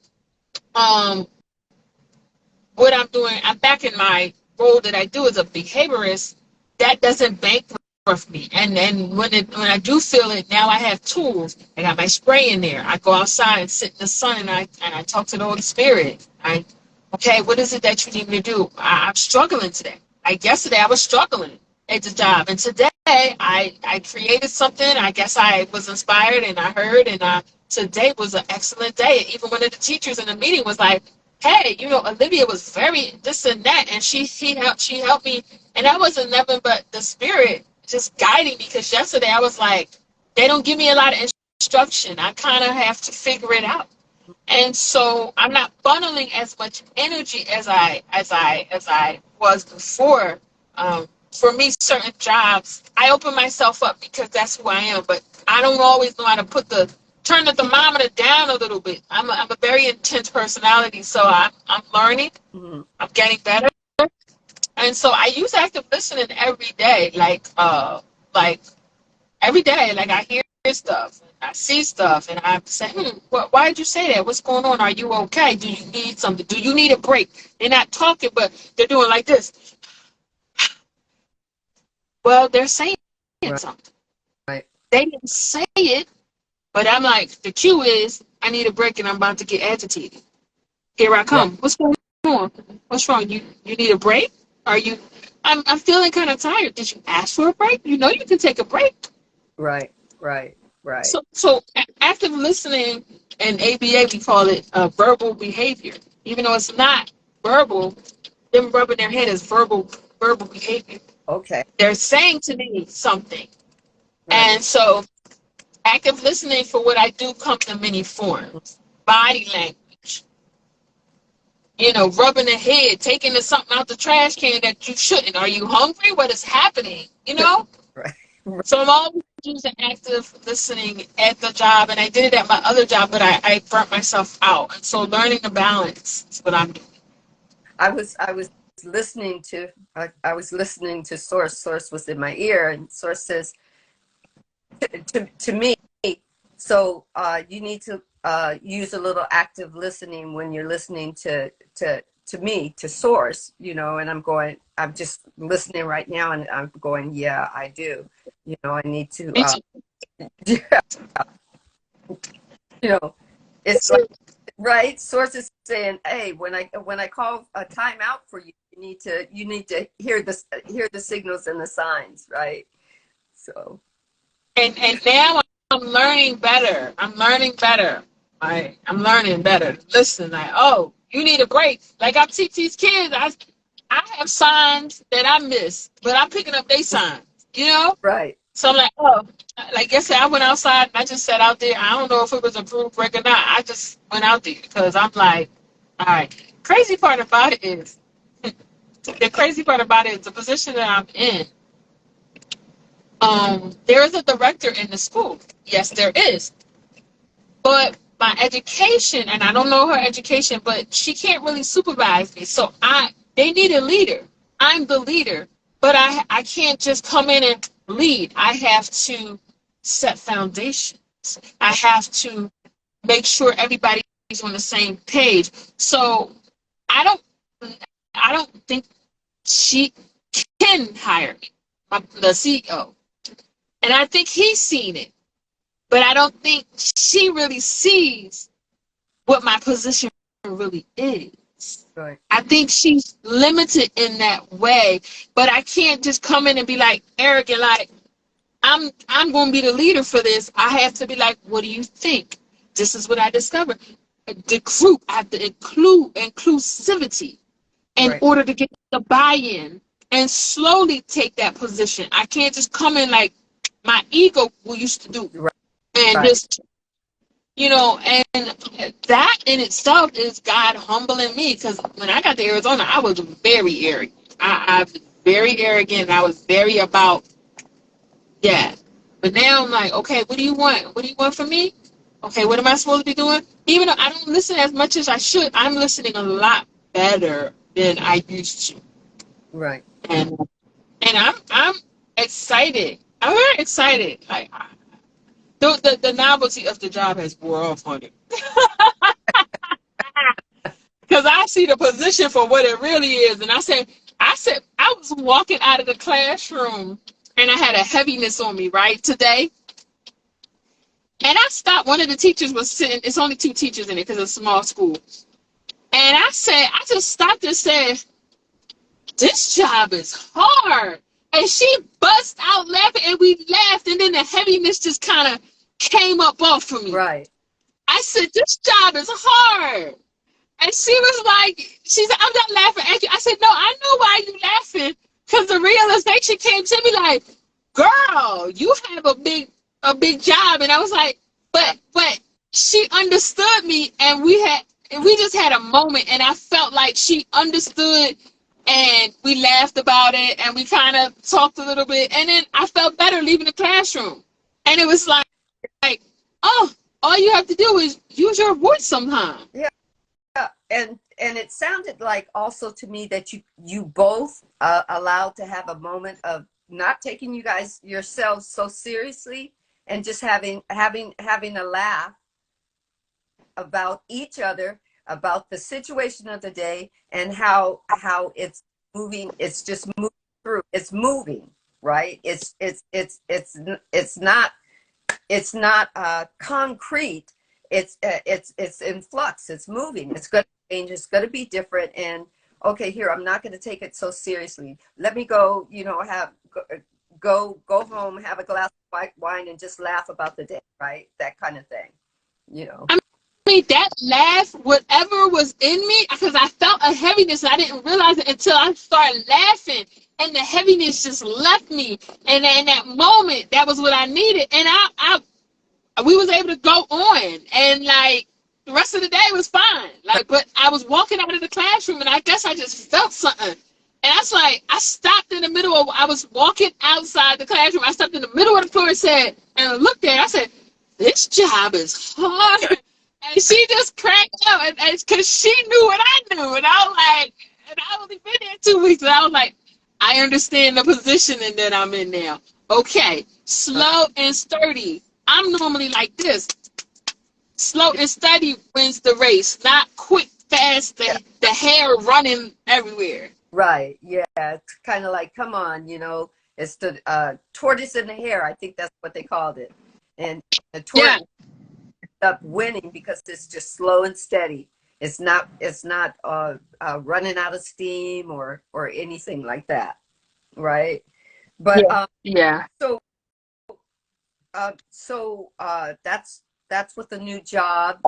what I'm doing, I'm back in my role that I do as a behaviorist. That doesn't bankrupt me. And then when I do feel it, now I have tools. I got my spray in there. I go outside and sit in the sun, and I talk to the Holy Spirit. Okay, what is it that you need me to do? I'm struggling today. Like yesterday, I was struggling at the job, and today I created something. I guess I was inspired, and I heard, and today was an excellent day. Even one of the teachers in the meeting was like, hey, Olivia was very this and that, and she helped me, and that wasn't nothing but the Spirit just guiding me, because yesterday I was like, they don't give me a lot of instruction. I kind of have to figure it out. And so I'm not funneling as much energy as I was before. For me, certain jobs, I open myself up because that's who I am, but I don't always know how to turn the thermometer down a little bit. I'm a very intense personality, so I'm learning. Mm-hmm. I'm getting better. And so I use active listening every day, like every day. Like I hear stuff, I see stuff, and I say, why did you say that? What's going on? Are you okay? Do you need something? Do you need a break? They're not talking, but they're doing like this. Well, they're saying something. Right. They didn't say it, but I'm like, the cue is, I need a break, and I'm about to get agitated. Here I come. Right. What's going on? What's wrong? You need a break? I'm feeling kind of tired. Did you ask for a break? You can take a break. Right. So active listening in ABA, we call it verbal behavior. Even though it's not verbal, them rubbing their head is verbal behavior. Okay. They're saying to me something. Right. And so active listening for what I do comes in many forms. Body language. Rubbing the head, taking something out the trash can that you shouldn't. Are you hungry? What is happening? Right. So I'm always use an active listening at the job, and I did it at my other job, but I burnt myself out. And so learning the balance is what I'm doing. I was listening to I was listening to Source. Source was in my ear, and Source says to me, so you need to use a little active listening when you're listening to me, to Source, you know. And I'm just listening right now, and I'm going, yeah, I do, you know. I need to yeah, you know, it's like, right, Source is saying, hey, when I call a timeout for you, you need to hear the signals and the signs, right? So and now I'm learning better. I'm learning better. I'm learning better. Listen, like, oh, you need a break. Like, I teach these kids, I have signs that I miss, but I'm picking up their signs, you know? right. So I'm like, oh, like yesterday I went outside and I just sat out there. I don't know if it was a group break or not. I just went out there because I'm like, all right. Crazy part about it is, the crazy part about it is the position that I'm in. There is a director in the school. Yes, there is. But my education, and I don't know her education, but she can't really supervise me. So they need a leader. I'm the leader, but I can't just come in and lead. I have to set foundations. I have to make sure everybody's on the same page. So I don't think she can hire me, the CEO. And I think he's seen it. But I don't think she really sees what my position really is. Right. I think she's limited in that way. But I can't just come in and be like arrogant, like, I'm going to be the leader for this. I have to be like, what do you think? This is what I discovered. The group, I have to include inclusivity in Right. order to get the buy-in and slowly take that position. I can't just come in like my ego used to do. Right. And Right. just, you know, and that in itself is God humbling me, because when I got to Arizona, I was very arrogant. I was very arrogant. I was very about, yeah. But now I'm like, okay, what do you want? What do you want from me? Okay, what am I supposed to be doing? Even though I don't listen as much as I should, I'm listening a lot better than I used to. Right. And I'm excited. I'm very excited. Like, the novelty of the job has wore off on it. Because I see the position for what it really is. And I said, I was walking out of the classroom and I had a heaviness on me, right, today. And I stopped. One of the teachers was sitting. It's only 2 teachers in it because it's a small school. And I just stopped and said, this job is hard. And she bust out laughing, and we laughed, and then the heaviness just kind of came up off of me. Right. I said, this job is hard. And she was like, she said, I'm not laughing at you. I said, no, I know why you laughing, because the realization came to me like, girl, you have a big job. And I was like, but she understood me, and we just had a moment, and I felt like she understood. And we laughed about it, and we kind of talked a little bit, and then I felt better leaving the classroom. And it was like, oh, all you have to do is use your voice sometime. Yeah. And it sounded like also to me that you both allowed to have a moment of not taking yourselves so seriously, and just having a laugh about each other, about the situation of the day, and how it's moving. It's just moving through. It's moving, right? It's not concrete. It's in flux. It's moving. It's going to change. It's going to be different. And okay, here, I'm not going to take it so seriously. Let me go. You know, go home, have a glass of white wine, and just laugh about the day, right? That kind of thing. You know. I mean, that laugh, whatever was in me, because I felt a heaviness, and I didn't realize it until I started laughing, and the heaviness just left me. And in that moment, that was what I needed. And we was able to go on, and like the rest of the day was fine. Like, but I was walking out of the classroom, and I guess I just felt something, And that's like, I stopped in the middle of, I was walking outside the classroom. I stopped in the middle of the floor and said, and I looked at it, I said, this job is hard. And she just cracked up because she knew what I knew. And I was like, and I only been there 2 weeks. And I was like, I understand the positioning that I'm in now. Okay, slow and sturdy. I'm normally like this. Slow and steady wins the race, not quick, fast, the hair running everywhere. Right. Yeah. It's kind of like, come on, it's the tortoise in the hare. I think that's what they called it. And the tortoise ended up winning because it's just slow and steady. It's not running out of steam or anything like that. Right. But so that's with the new job,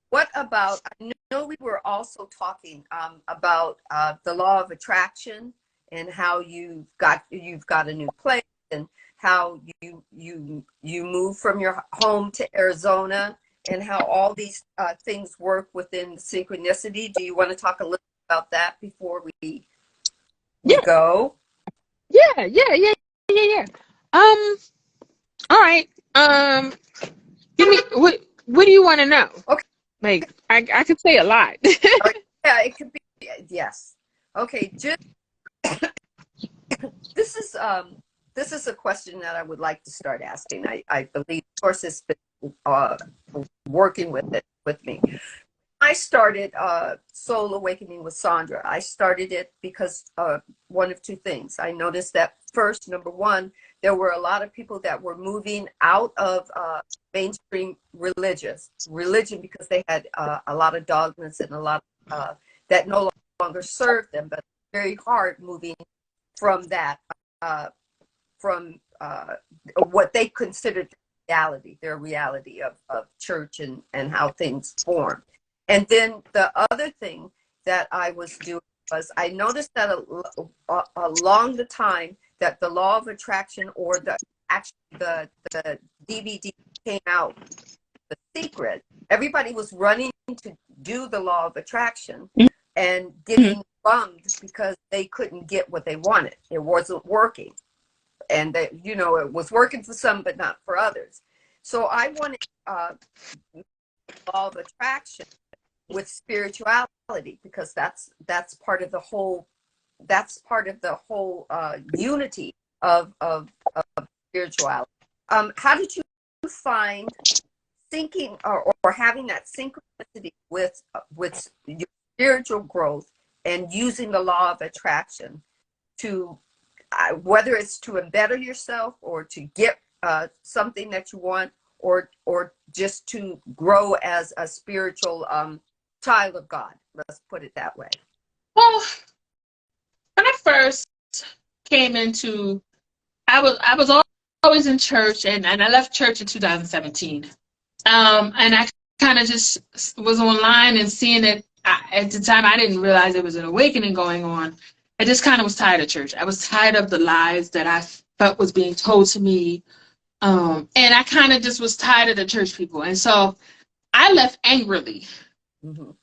What about, I know we were also talking about the law of attraction and how you've got a new place and how you moved from your home to Arizona and how all these things work within synchronicity. Do you want to talk a little about that before we go? Yeah. All right. Give me what do you want to know? Okay. Like I could say a lot. Yeah, it could be. Yes. Okay. Just this is a question that I would like to start asking. I believe Source has been working with me. I started Soul Awakening with Sandra. I started it because one of two things. I noticed that first, number one, there were a lot of people that were moving out of mainstream religion because they had a lot of dogmas and a lot that no longer served them. But it's very hard moving from that, from what they considered their reality of church and how things form. And then the other thing that I was doing was I noticed that along the time that the law of attraction or the DVD came out, The Secret, everybody was running to do the law of attraction and getting bummed because they couldn't get what they wanted. It wasn't working. And it was working for some, but not for others. So I wanted law of attraction with spirituality, because that's part of the whole unity of spirituality. How did you find thinking or having that synchronicity with your spiritual growth and using the law of attraction to whether it's to better yourself or to get something that you want or just to grow as a spiritual child of God? Let's put it that way. Well, when I first came into, I was always in church, and I left church in 2017. And I kind of just was online and seeing it. At the time, I didn't realize there was an awakening going on. I just kind of was tired of church. I was tired of the lies that I felt was being told to me. And I kind of just was tired of the church people. And so I left angrily.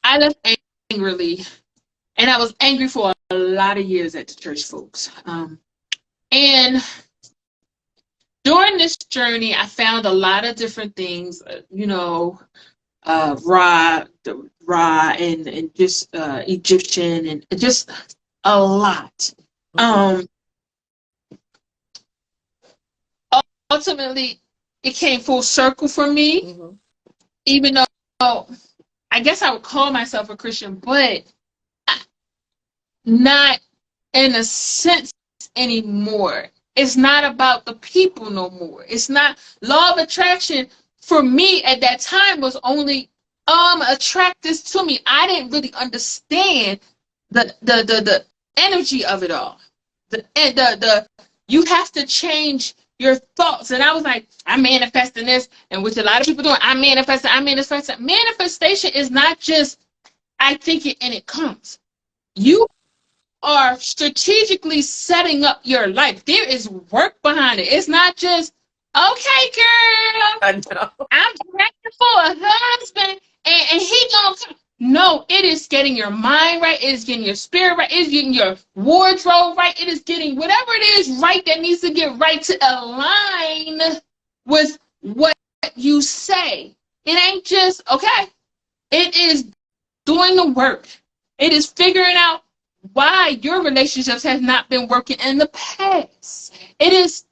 I left angrily. And I was angry for a lot of years at the church folks. And during this journey, I found a lot of different things, Ra and just Egyptian and just a lot. Ultimately, it came full circle for me, even though I guess I would call myself a Christian, but not in a sense anymore. It's not about the people no more. It's not law of attraction for me at that time was only attract this to me. I didn't really understand the energy of it all. The you have to change your thoughts. And I was like, I'm manifesting this, and which a lot of people doing, I'm manifesting. Manifestation is not just I think it and it comes. You are strategically setting up your life. There is work behind it. It's not just, okay, girl, I know. I'm ready for a husband and he gonna come. No, it is getting your mind right. It is getting your spirit right. It is getting your wardrobe right. It is getting whatever it is right that needs to get right to align with what you say. It ain't just, okay. It is doing the work. It is figuring out why your relationships have not been working in the past. It is,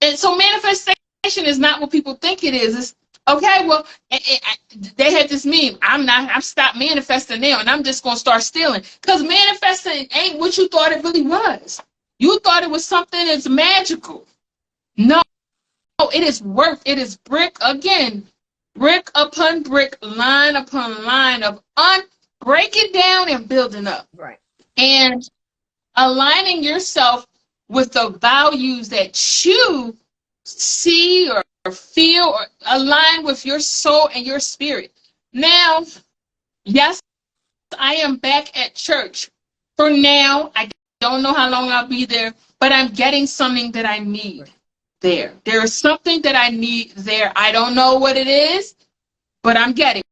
and so manifestation is not what people think it is. It's, okay, well, they had this meme. I've stopped manifesting now, and I'm just going to start stealing. Because manifesting ain't what you thought it really was. You thought it was something that's magical. No, it is work. It is brick upon brick, line upon line of breaking down and building up. Right. And aligning yourself with the values that you see or feel or align with your soul and your spirit. Now, yes, I am back at church. For now, I don't know how long I'll be there, but I'm getting something that I need there. There is something that I need there. I don't know what it is, but I'm getting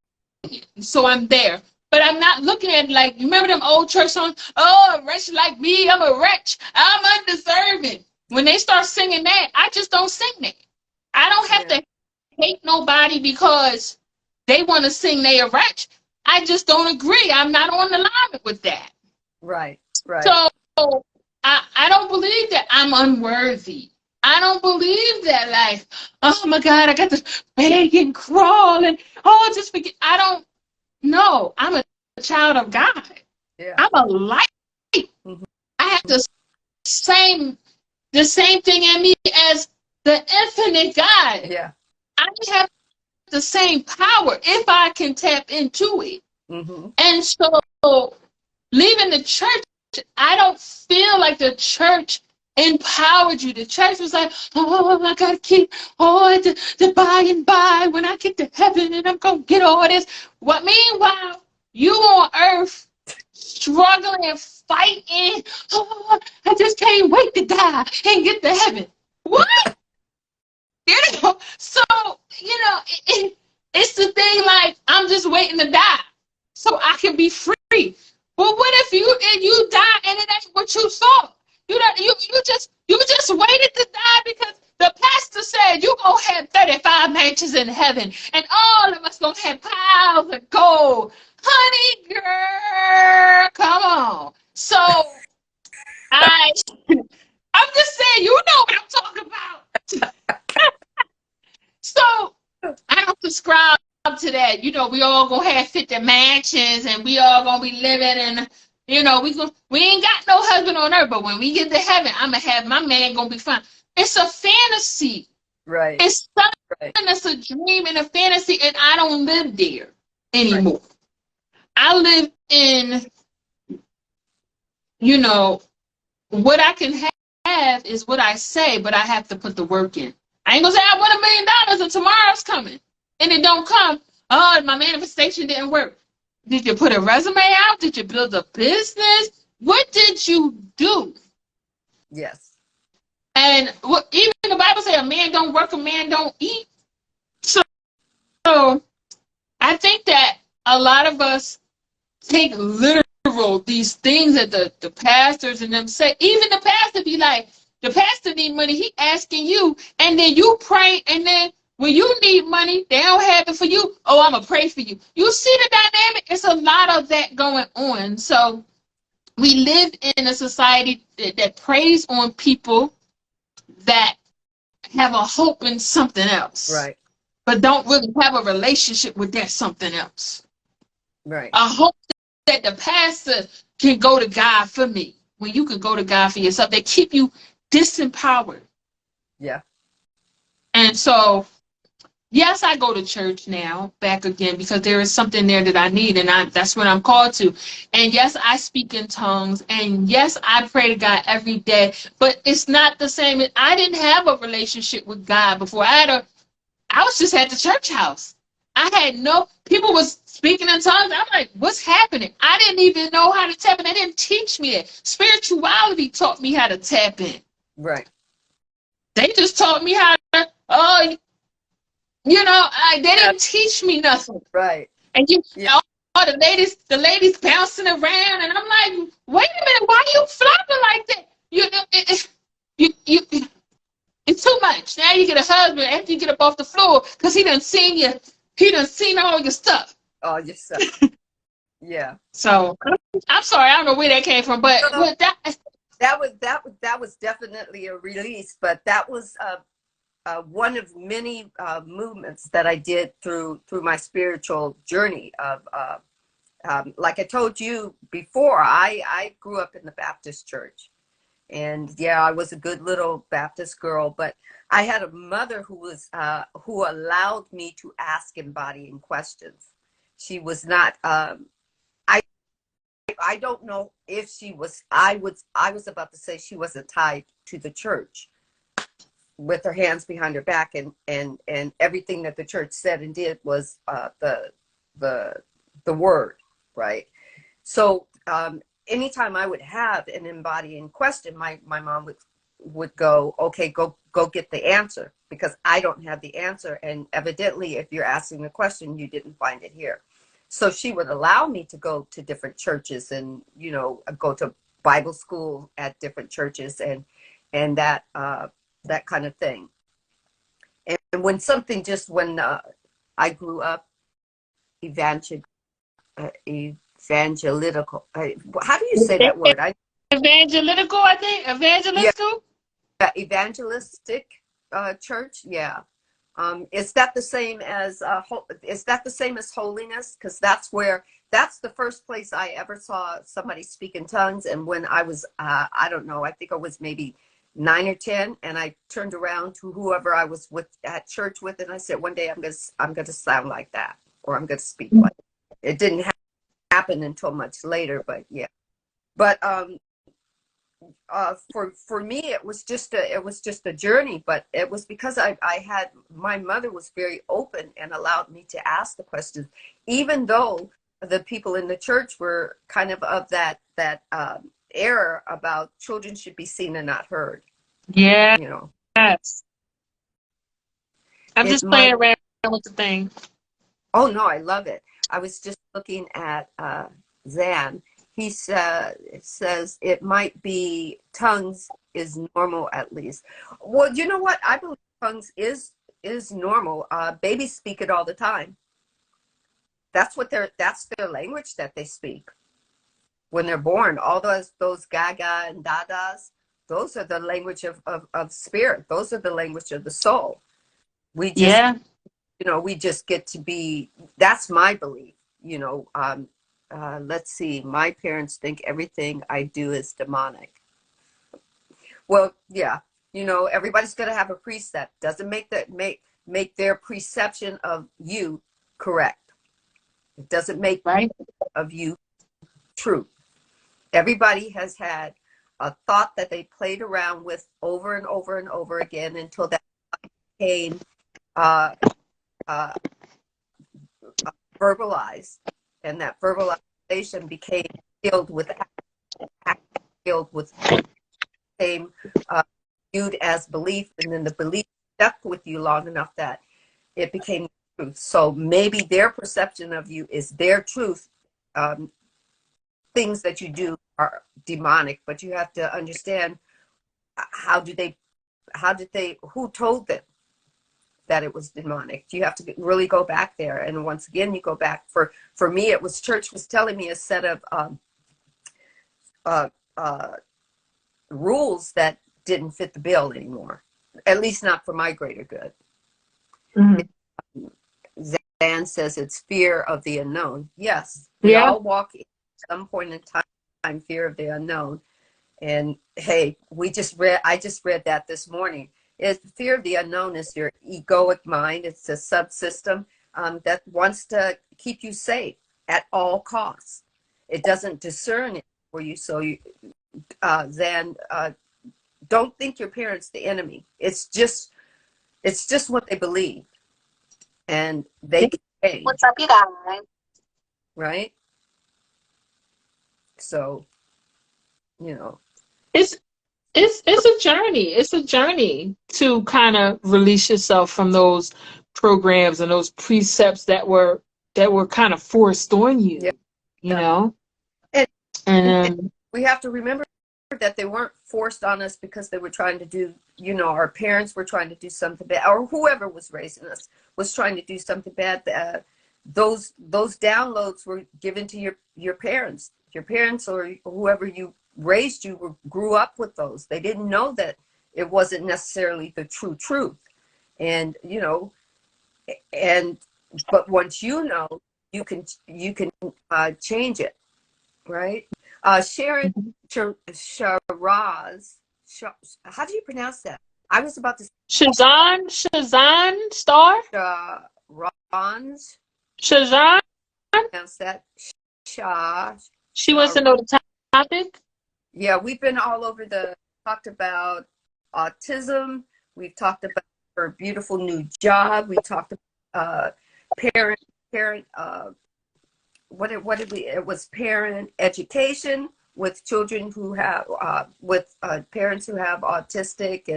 it. So I'm there. But I'm not looking at it like, you remember them old church songs? Oh, a wretch like me, I'm a wretch. I'm undeserving. When they start singing that, I just don't sing that. I don't have to hate nobody because they want to sing they a wretch. I just don't agree. I'm not on alignment with that. Right. So I don't believe that I'm unworthy. I don't believe that, like, oh my God, I got to beg and crawl and just forget. I don't know. I'm a child of God. Yeah. I'm a light. Mm-hmm. I have the same thing in me as the infinite God. Yeah. I have the same power if I can tap into it. Mm-hmm. And so leaving the church, I don't feel like the church empowered you. The church was like, oh, I gotta keep the by and by when I get to heaven and I'm gonna get all this. What meanwhile, you on earth struggling and fighting. Oh, I just can't wait to die and get to heaven. What? So, it's the thing, like, I'm just waiting to die so I can be free. But what if you die and it ain't what you saw? You just waited to die because the pastor said you gonna have 35 mansions in heaven and all of us gonna have piles of gold. Honey girl, come on. So I'm just saying, you know what I'm talking about. So I don't subscribe to that. We all gonna have 50 mansions and we all gonna be living and we ain't got no husband on earth, but when we get to heaven, I'm gonna have my man gonna be fine. It's a fantasy. Right. It's something that's a dream and a fantasy, and I don't live there anymore. Right. I live in, what I can have is what I say, but I have to put the work in. I ain't gonna say I want $1 million and tomorrow's coming and it don't come. Oh, my manifestation didn't work. Did you put a resume out? Did you build a business? What did you do? Yes. And even the Bible says a man don't work, a man don't eat. So I think that a lot of us take literal these things that the pastors and them say. Even the pastor be like, the pastor need money, he asking you, and then you pray, and then when you need money, they don't have it for you. Oh, I'm going to pray for you. You see the dynamic? It's a lot of that going on. So we live in a society that preys on people that have a hope in something else. Right. But don't really have a relationship with that something else. Right. A hope that the pastor can go to God for me when you can go to God for yourself. They keep you disempowered. Yeah. And so, yes, I go to church now, back again, because there is something there that I need, and that's what I'm called to. And yes, I speak in tongues, and yes, I pray to God every day, but it's not the same. I didn't have a relationship with God before. I was just at the church house. People was speaking in tongues. I'm like, what's happening? I didn't even know how to tap in. They didn't teach me that. Spirituality taught me how to tap in. Right. They just taught me how to, they didn't teach me nothing. Right. And the ladies bouncing around, and I'm like, wait a minute, why are you flopping like that? You it's too much. Now you get a husband after you get up off the floor because he done seen you. He done seen all your stuff. All your stuff. Yeah. So I'm sorry, I don't know where that came from, but with that was definitely a release. But that was one of many movements that I did through my spiritual journey. Of like I told you before, I grew up in the Baptist church. And yeah, I was a good little Baptist girl, but I had a mother who allowed me to ask embodying questions. She was not. I don't know if she was. I was about to say she wasn't tied to the church with her hands behind her back, and everything that the church said and did was the word, right? So. Anytime I would have an embodying question, my mom would go, okay, go get the answer, because I don't have the answer. And evidently, if you're asking the question, you didn't find it here. So she would allow me to go to different churches and, go to Bible school at different churches and that kind of thing. And when I grew up evangelical. How do you say that word? Evangelical, I think. Evangelical? Yeah, evangelistic church. Yeah. Is that the same as holiness? Because that's the first place I ever saw somebody speak in tongues. And when I was, I don't know, I think I was maybe 9 or 10, and I turned around to whoever I was at church with, and I said, one day I'm gonna sound like that, or I'm gonna speak like that. It didn't happen until much later, but yeah. But for me, it was just a journey. But it was because my mother was very open and allowed me to ask the questions, even though the people in the church were kind of that error about children should be seen and not heard. Yeah. Yes. I'm just playing around with the thing. Oh no, I love it. I was just looking at Zan. He says it might be tongues is normal, at least. Well, you know what? I believe tongues is normal. Babies speak it all the time. That's their language that they speak when they're born. All those gaga and dadas, those are the language of spirit. Those are the language of the soul. We just get to be. That's my belief. Let's see. My parents think everything I do is demonic. Well, yeah. Everybody's going to have a precept. Doesn't make their perception of you correct. It doesn't make of you true. Everybody has had a thought that they played around with over and over and over again until that became verbalized, and that verbalization became filled with same viewed as belief, and then the belief stuck with you long enough that it became truth. So maybe their perception of you is their truth. Things that you do are demonic, but you have to understand who told them that it was demonic. You have to really go back there. And once again, you go back. For me, it was church was telling me a set of rules that didn't fit the bill anymore, at least not for my greater good. Mm-hmm. Zan says it's fear of the unknown. Yes, we all walk in some point in time fear of the unknown. And hey, I just read that this morning. Fear of the unknown is your egoic mind. It's a subsystem that wants to keep you safe at all costs. It doesn't discern it for you. So Zan, don't think your parents the enemy. It's just what they believe, and they can change. What's up, you guys? Right? So, it's a journey. It's a journey to kind of release yourself from those programs and those precepts that were that were kind of forced on you, Yeah. you know? And, And we have to remember that they weren't forced on us because they were trying to do, our parents were trying to do something bad, or whoever was raising us was trying to do something bad. Those downloads were given to your parents. Your parents or whoever you raised you grew up with those. They didn't know that it wasn't necessarily the true truth. And, but once you know, you can change it, right? Sharon Shiraz, how do you pronounce that? I was about to say Shazan Star? Shiraz, Shazan? pronounce that. She wants to know the topic? Yeah, we've been all over talked about autism. We've talked about her beautiful new job. We talked about parent, what did we, it was parent education with children who have, with parents who have autistic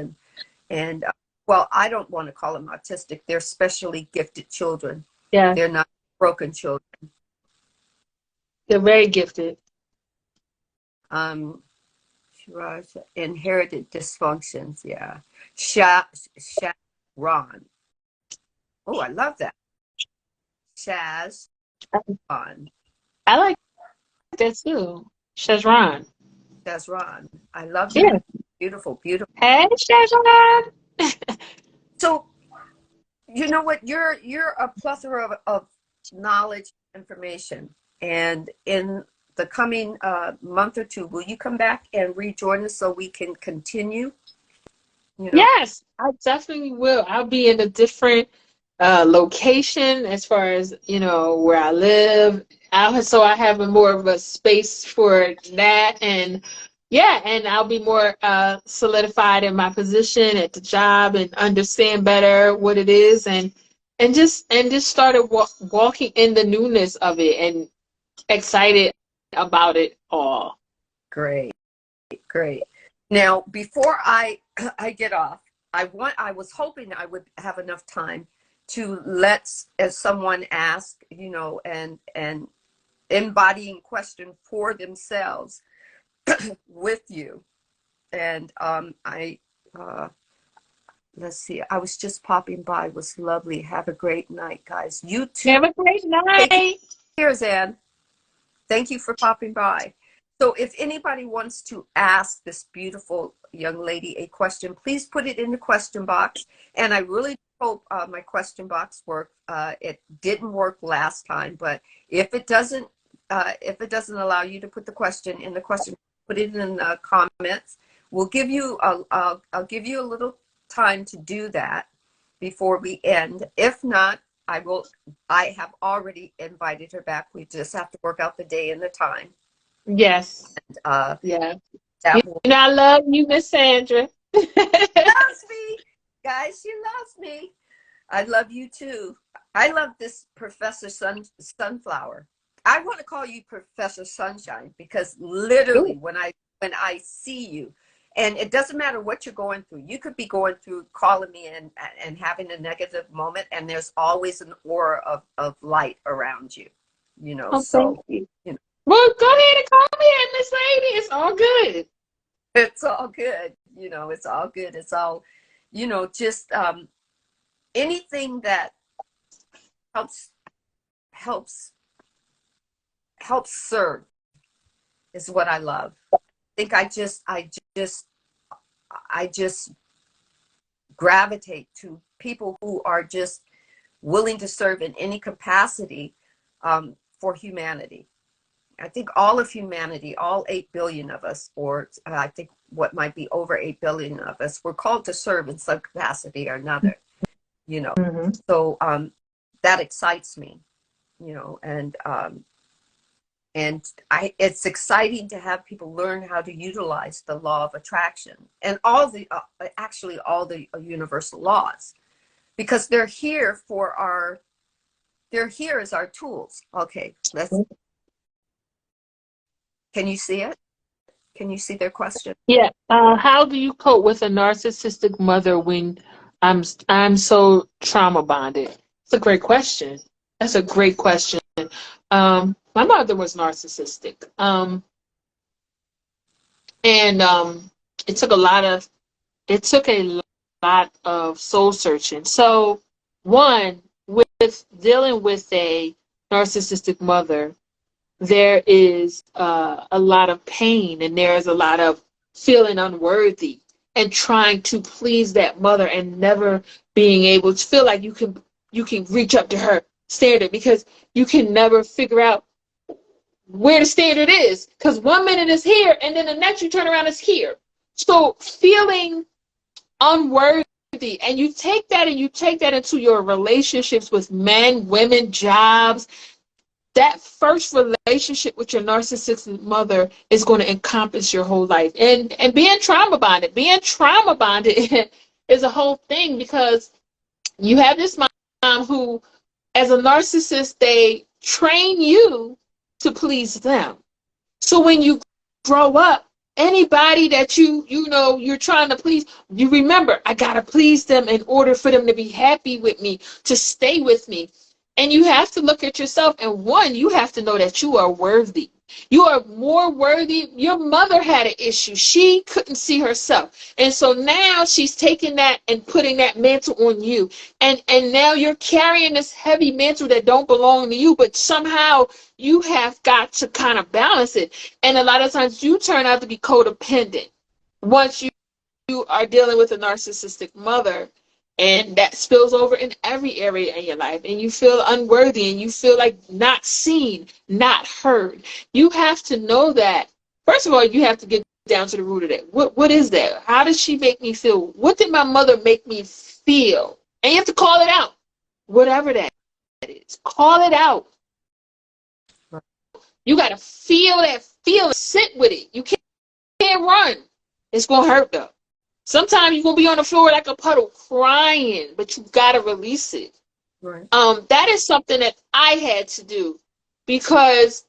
and well, I don't want to call them autistic. They're specially gifted children. Yeah. They're not broken children. They're very gifted. Inherited dysfunctions, yeah. Ron. Oh, I love that. Shaz Ron. I like that too. Shazran. Shazran. I love that. Yeah. Beautiful, beautiful. Hey, Shazran. So, you know what? You're a plethora of knowledge, information, and in the coming month or two, will you come back and rejoin us so we can continue? Yes, I definitely will. I'll be in a different location as far as, where I live. So I have more of a space for that. And yeah, and I'll be more solidified in my position at the job and understand better what it is and just started walking in the newness of it and excited about it all. Great. Now, before I get off, I was hoping I would have enough time to as someone ask, and embodying question for themselves with you. And let's see, I was just popping by. It was lovely. Have a great night, guys. You too. Have a great night. Here's Ann. Thank you for popping by. So if anybody wants to ask this beautiful young lady a question, please put it in the question box. And I really hope my question box worked. It didn't work last time, but if it doesn't allow you to put the question in the question, put it in the comments. We'll give you I'll give you a little time to do that before we end. If not, I have already invited her back. We just have to work out the day and the time. Yes. And, yeah. I love you, Miss Sandra. She loves me. Guys, she loves me. I love you too. I love this Professor Sunflower. I want to call you Professor Sunshine because literally when I see you, and it doesn't matter what you're going through. You could be going through calling me and having a negative moment, and there's always an aura of light around you. Oh, so you. Well, go ahead and call me in, Miss Lady. It's all good. It's all good. It's all good. It's all, just anything that helps serve is what I love. I think I just gravitate to people who are just willing to serve in any capacity for humanity. I think all of humanity, all 8 billion of us, or I think what might be over 8 billion of us, we're called to serve in some capacity or another, Mm-hmm. So that excites me, and it's exciting to have people learn how to utilize the law of attraction and all the universal laws, because they're here as our tools. Okay, can you see it? Can you see their question? Yeah. How do you cope with a narcissistic mother when I'm so trauma bonded? It's a great question. That's a great question. My mother was narcissistic. And it took a lot of it took a lot of soul searching. So, one, with dealing with a narcissistic mother, there is a lot of pain, and there is a lot of feeling unworthy and trying to please that mother and never being able to feel like you can reach up to her standard, because you can never figure out where the standard is, because one minute is here and then the next you turn around is here. So feeling unworthy, and you take that into your relationships with men, women, jobs. That first relationship with your narcissistic mother is going to encompass your whole life. And being trauma bonded is a whole thing, because you have this mom who, as a narcissist, they train you to please them. So when you grow up, anybody that you're trying to please, you remember, I gotta please them in order for them to be happy with me, to stay with me. And you have to look at yourself, and one, you have to know that you are worthy. You are more worthy. Your mother had an issue. She couldn't see herself. And so now she's taking that and putting that mantle on you. And now you're carrying this heavy mantle that don't belong to you, but somehow you have got to kind of balance it. And a lot of times you turn out to be codependent once you are dealing with a narcissistic mother. And that spills over in every area in your life. And you feel unworthy, and you feel like not seen, not heard. You have to know that. First of all, you have to get down to the root of that. What is that? How does she make me feel? What did my mother make me feel? And you have to call it out. Whatever that is. Call it out. You got to feel that feeling. Sit with it. You can't run. It's going to hurt, though. Sometimes you're going to be on the floor like a puddle crying, but you got to release it. Right. That is something that I had to do, because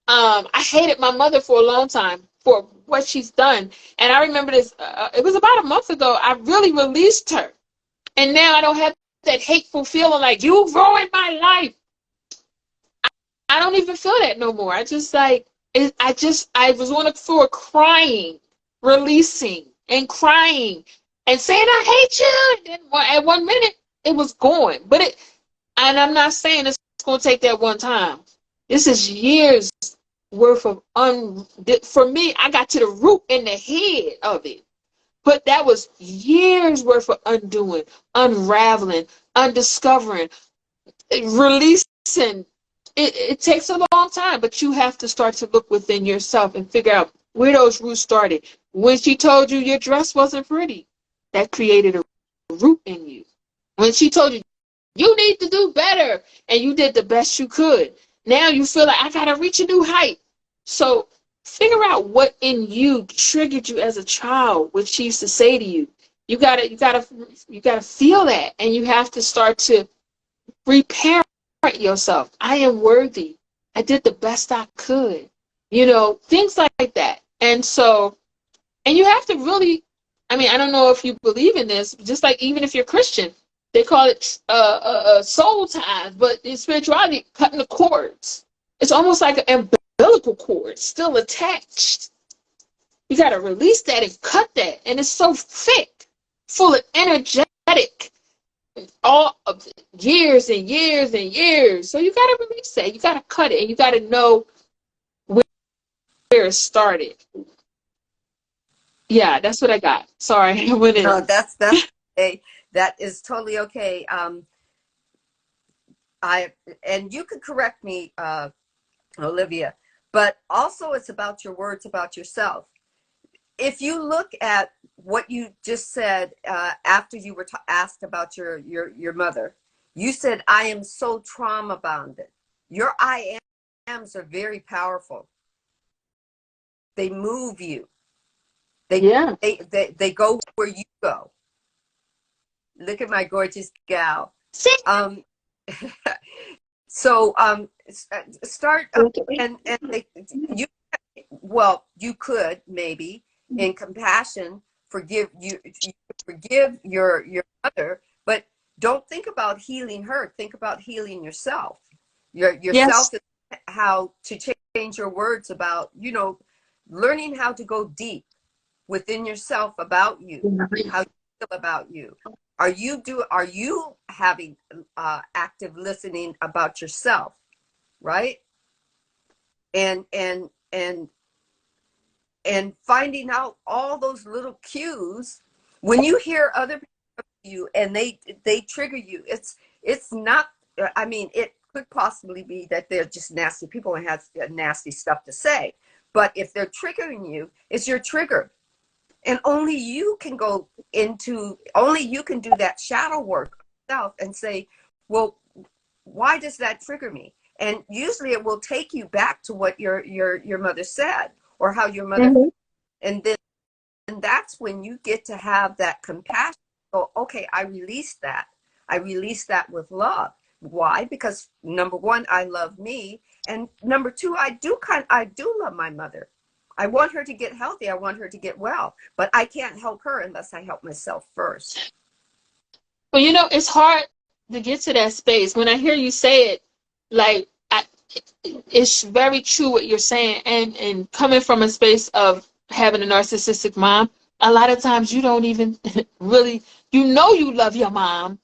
I hated my mother for a long time for what she's done. And I remember this, it was about a month ago, I really released her. And now I don't have that hateful feeling like, you ruined my life. I don't even feel that no more. I was on the floor crying, releasing, and crying and saying, I hate you. And at 1 minute, it was gone. And I'm not saying it's going to take that one time. This is years worth of, for me, I got to the root and the head of it. But that was years worth of undoing, unraveling, undiscovering, releasing. It takes a long time, but you have to start to look within yourself and figure out where those roots started. When she told you your dress wasn't pretty, that created a root in you. When she told you, you need to do better, and you did the best you could, now you feel like, I got to reach a new height. So figure out what in you triggered you as a child, what she used to say to you. You gotta feel that, and you have to start to reparent yourself. I am worthy. I did the best I could. Things like that. And you have to really, I don't know if you believe in this, just like even if you're Christian, they call it soul ties, but in spirituality, cutting the cords. It's almost like an umbilical cord still attached. You got to release that and cut that. And it's so thick, full of energetic, all of years and years and years. So you got to release that. You got to cut it, and you got to know where it started. Yeah, that's what I got. Sorry, I went in. No, that's okay. That is totally okay. And you could correct me, Olivia, but also it's about your words about yourself. If you look at what you just said after you were asked about your mother, you said, I am so trauma bonded. Your I ams are very powerful. They move you. They go where you go. Look at my gorgeous gal. Start you could maybe in compassion forgive your mother, but don't think about healing her. Think about healing yourself. Yourself Yes. is how to change your words about, learning how to go deep within yourself about you, how you feel about you. Are you having active listening about yourself, right? And finding out all those little cues when you hear other people you and they trigger you. It's not, I mean, it could possibly be that they're just nasty people and have nasty stuff to say, but if they're triggering you, it's your trigger. And only you can only you can do that shadow work yourself and say, well, why does that trigger me? And usually it will take you back to what your mother said, or how your mother, Mm-hmm. and then that's when you get to have that compassion. Go, okay, I release that. I release that with love. Why? Because number one, I love me, and number two, I do love my mother. I want her to get healthy. I want her to get well, but I can't help her unless I help myself first. Well, it's hard to get to that space. When I hear you say it, like, it's very true what you're saying. And coming from a space of having a narcissistic mom, a lot of times you don't even really, you love your mom,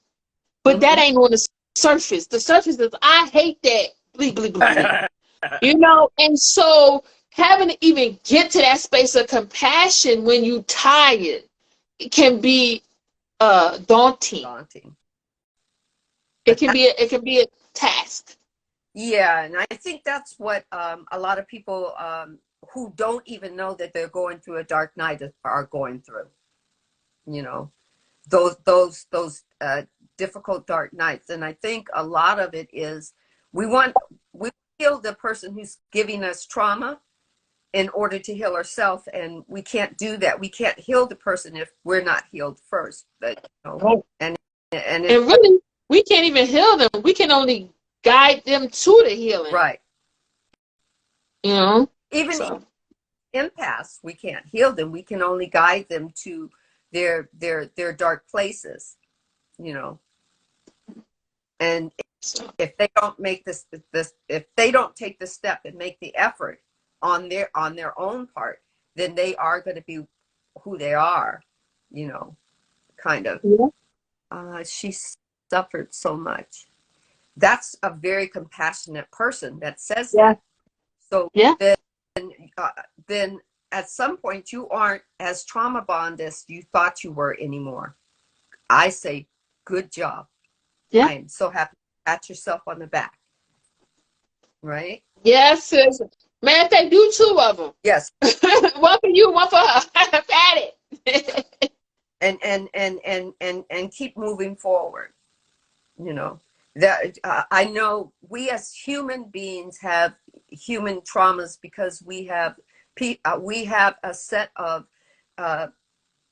but that Mm-hmm. ain't on the surface. The surface is, I hate that, bleep, bleep, bleep, bleep. And so having to even get to that space of compassion when you tired, it can be daunting. But It can be a task. yeah, and I think that's what a lot of people who don't even know that they're going through a dark night are going through. Those difficult dark nights, and I think a lot of it is we heal the person who's giving us trauma in order to heal ourselves, and we can't do that. We can't heal the person if we're not healed first. But Right. and And really, we can't even heal them. We can only guide them to the healing. right. Even So. empaths, we can't heal them. We can only guide them to their dark places, and if they don't make this if they don't take the step and make the effort on their own part, then they are going to be who they are, kind of. Yeah. She suffered so much. That's a very compassionate person that says Yeah. that. So Yeah. then at some point you aren't as trauma bond as you thought you were anymore. I say, good job. Yeah. I am so happy. Pat yourself on the back. Right? Yes, sis. Man, they do two of them. Yes. One for you, one for her. Pat it. And keep moving forward. That I know we as human beings have human traumas because we have a set of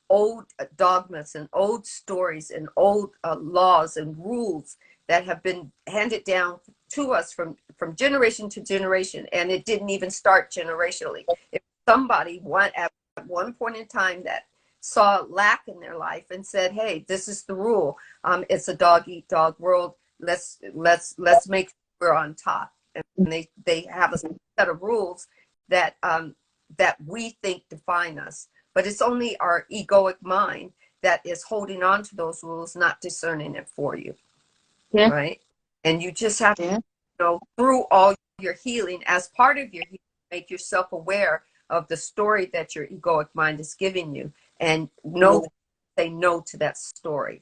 old dogmas and old stories and old laws and rules that have been handed down to us from generation to generation, and it didn't even start generationally. If somebody at one point in time that saw lack in their life and said, hey, this is the rule, it's a dog eat dog world, let's make sure we're on top, and they have a set of rules that that we think define us, but it's only our egoic mind that is holding on to those rules, not discerning it for you. Yeah. Right? And you just have to, through all your healing, as part of your healing, make yourself aware of the story that your egoic mind is giving you, and say no to that story.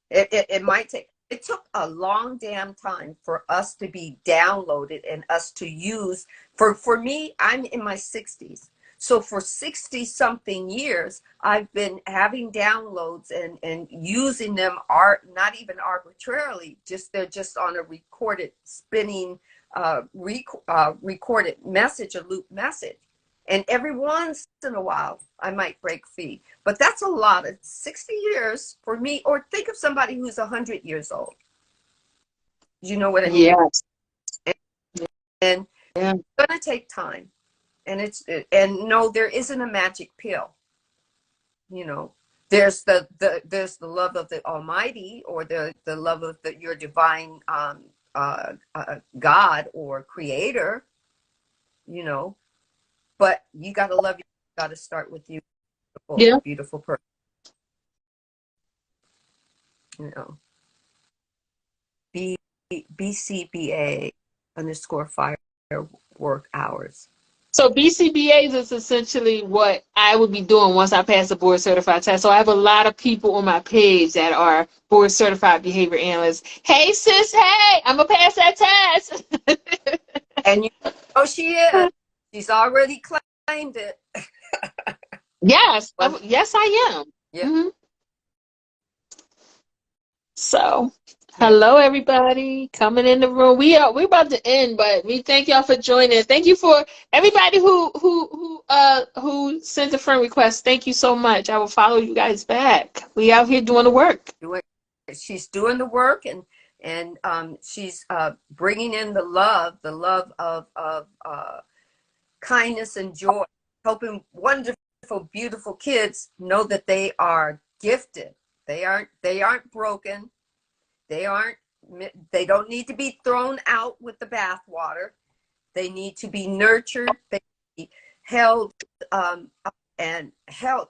It might take, it took a long damn time for us to be downloaded and us to use. For me, I'm in my 60s. So for 60 something years, I've been having downloads and using them not even arbitrarily, they're just on a recorded spinning recorded message, a loop message. And every once in a while, I might break free. But that's a lot. Of 60 years for me, or think of somebody who's 100 years old. You know what I mean? Yes. And it's going to take time. And no, there isn't a magic pill. There's the love of the Almighty, or the love of your divine God or creator, you know, but you got to love you. You got to start with you, beautiful, Yeah. beautiful person, you know. BCBA underscore firework hours. So BCBAs is essentially what I would be doing once I pass the board certified test. So I have a lot of people on my page that are board certified behavior analysts. Hey sis, hey, I'm gonna pass that test. And you know she is. She's already claimed it. Yes, Well, yes I am. yeah, Mhm. So, yeah. hello everybody coming in the room. We're about to end, but we thank y'all for joining. Thank you for everybody who sent a friend request. Thank you so much. I will follow you guys back. We out here doing the work. She's doing the work, and she's bringing in the love of kindness and joy, helping wonderful, beautiful kids know that they are gifted. They aren't broken. They don't need to be thrown out with the bathwater. They need to be nurtured. They need to be held and held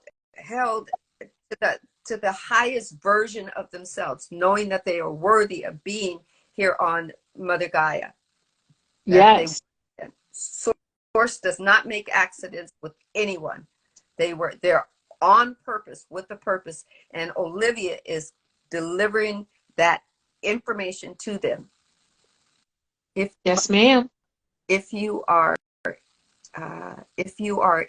to the highest version of themselves, knowing that they are worthy of being here on Mother Gaia. That they Yes. Source does not make accidents with anyone. They're on purpose, with a purpose, and Olivia is delivering that information to them. Yes, ma'am. If you are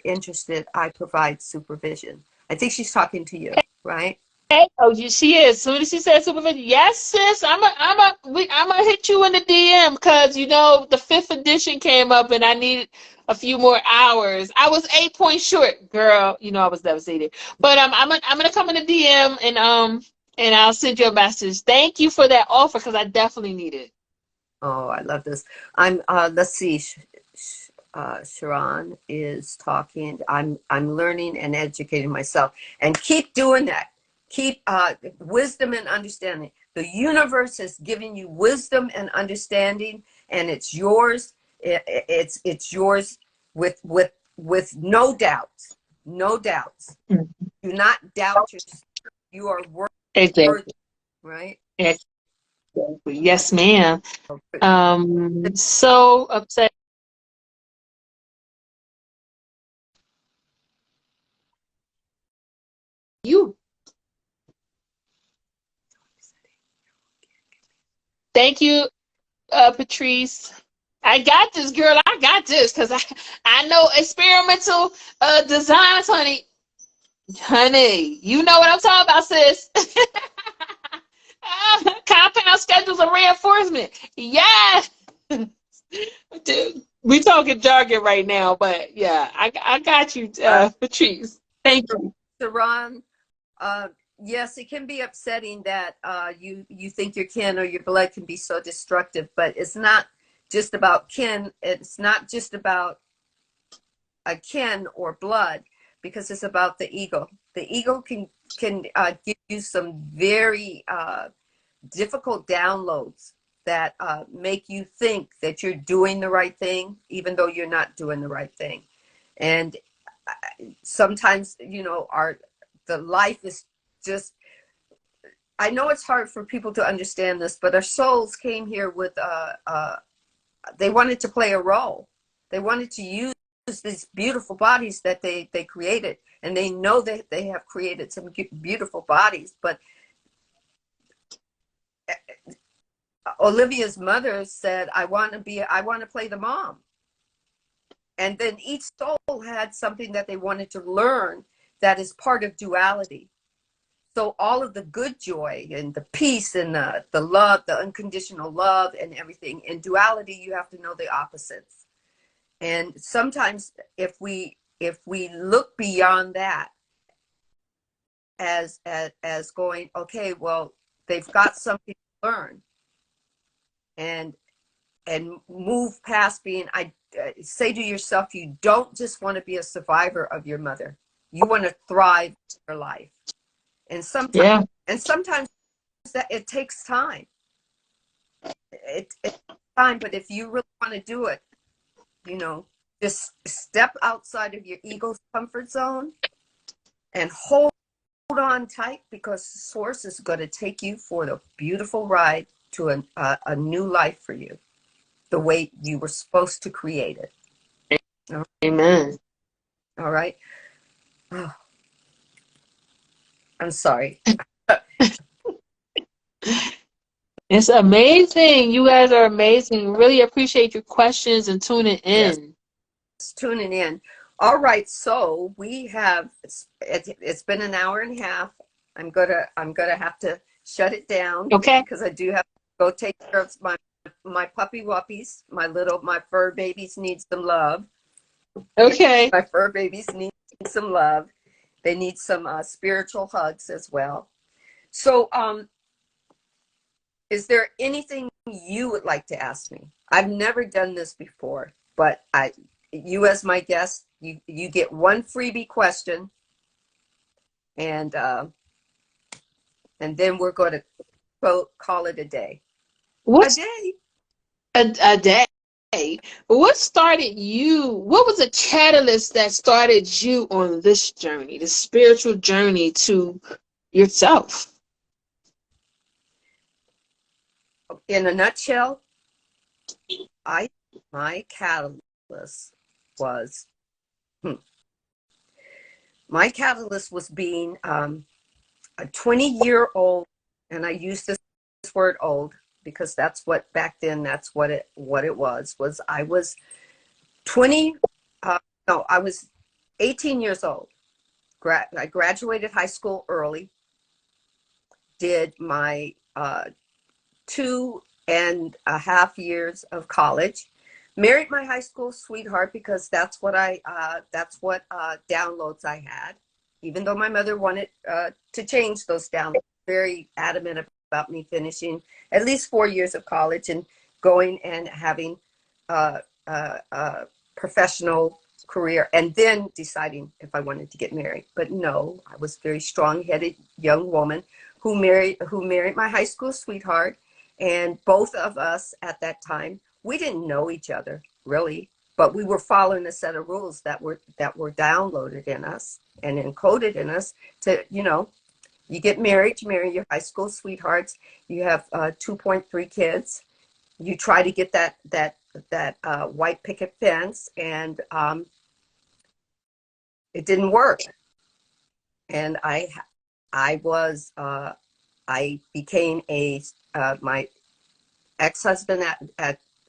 interested, I provide supervision. I think she's talking to you, right? Hey, oh, she is. As soon as she said supervision, yes, sis. I'm gonna hit you in the DM because you know the fifth edition came up and I needed a few more hours. I was 8 points short, girl. You know I was devastated. But I'm gonna come in the DM and I'll send you a message. Thank you for that offer because I definitely need it. Oh, I love this. Let's see. Sharon is talking. I'm learning and educating myself, and keep doing that. Keep wisdom and understanding. The universe has given you wisdom and understanding, and it's yours. It's yours with no doubts. No doubts. Do not doubt yourself. You are worthy. Exactly. Right? Exactly. Yes, ma'am. So upset. You. Thank you, Patrice. I got this, girl. I got this because I know experimental designs, honey. Honey, you know what I'm talking about, sis. Compound schedules of reinforcement. Yes. Dude, we talking jargon right now, but yeah, I got you, Patrice. Thank you. Sharon, yes, it can be upsetting that you think your kin or your blood can be so destructive, but it's not just about kin. It's not just about a kin or blood, because it's about the ego. The ego can give you some very difficult downloads that make you think that you're doing the right thing, even though you're not doing the right thing. And sometimes, the life is just, I know it's hard for people to understand this, but our souls came here with they wanted to play a role. They wanted to use these beautiful bodies that they created, and they know that they have created some beautiful bodies. But Olivia's mother said, I want to play the mom. And then each soul had something that they wanted to learn that is part of duality. So all of the good joy and the peace and the love, the unconditional love and everything, in duality, you have to know the opposites. And sometimes if we look beyond that as going, okay, well, they've got something to learn, and move past being, say to yourself, you don't just want to be a survivor of your mother. You want to thrive in your life. And sometimes, Yeah. sometimes that it takes time. it's fine, but if you really want to do it, just step outside of your ego's comfort zone and hold on tight, because the source is going to take you for the beautiful ride to a new life for you, the way you were supposed to create it. Amen. All right. Oh, I'm sorry. It's amazing. You guys are amazing. Really appreciate your questions and tuning Yes, in. tuning in. All right, so we have it's been an hour and a half. I'm gonna have to shut it down, Okay. because I do have to go take care of my puppy wuppies. My fur babies need some love. Okay. My fur babies need some love. They need some spiritual hugs as well. So, is there anything you would like to ask me? I've never done this before, but you as my guest, you get one freebie question, and then we're going to call it a day. What's A day. a day? What started you? What was the catalyst that started you on this journey, the spiritual journey to yourself? In a nutshell, my catalyst was being a 20-year-old, and I use this word old because that's what back then, that's what it was. I was 20, no, I was 18 years old. I graduated high school early, did my 2.5 years of college, married my high school sweetheart, because that's what downloads I had, even though my mother wanted to change those downloads. Very adamant about me finishing at least 4 years of college and going and having a professional career, and then deciding if I wanted to get married. But no, I was a very strong-headed young woman who married my high school sweetheart. And both of us at that time, we didn't know each other really, but we were following a set of rules that were downloaded in us and encoded in us to, you get married, you marry your high school sweethearts, you have 2.3 kids, you try to get that white picket fence, and it didn't work. And I became my ex-husband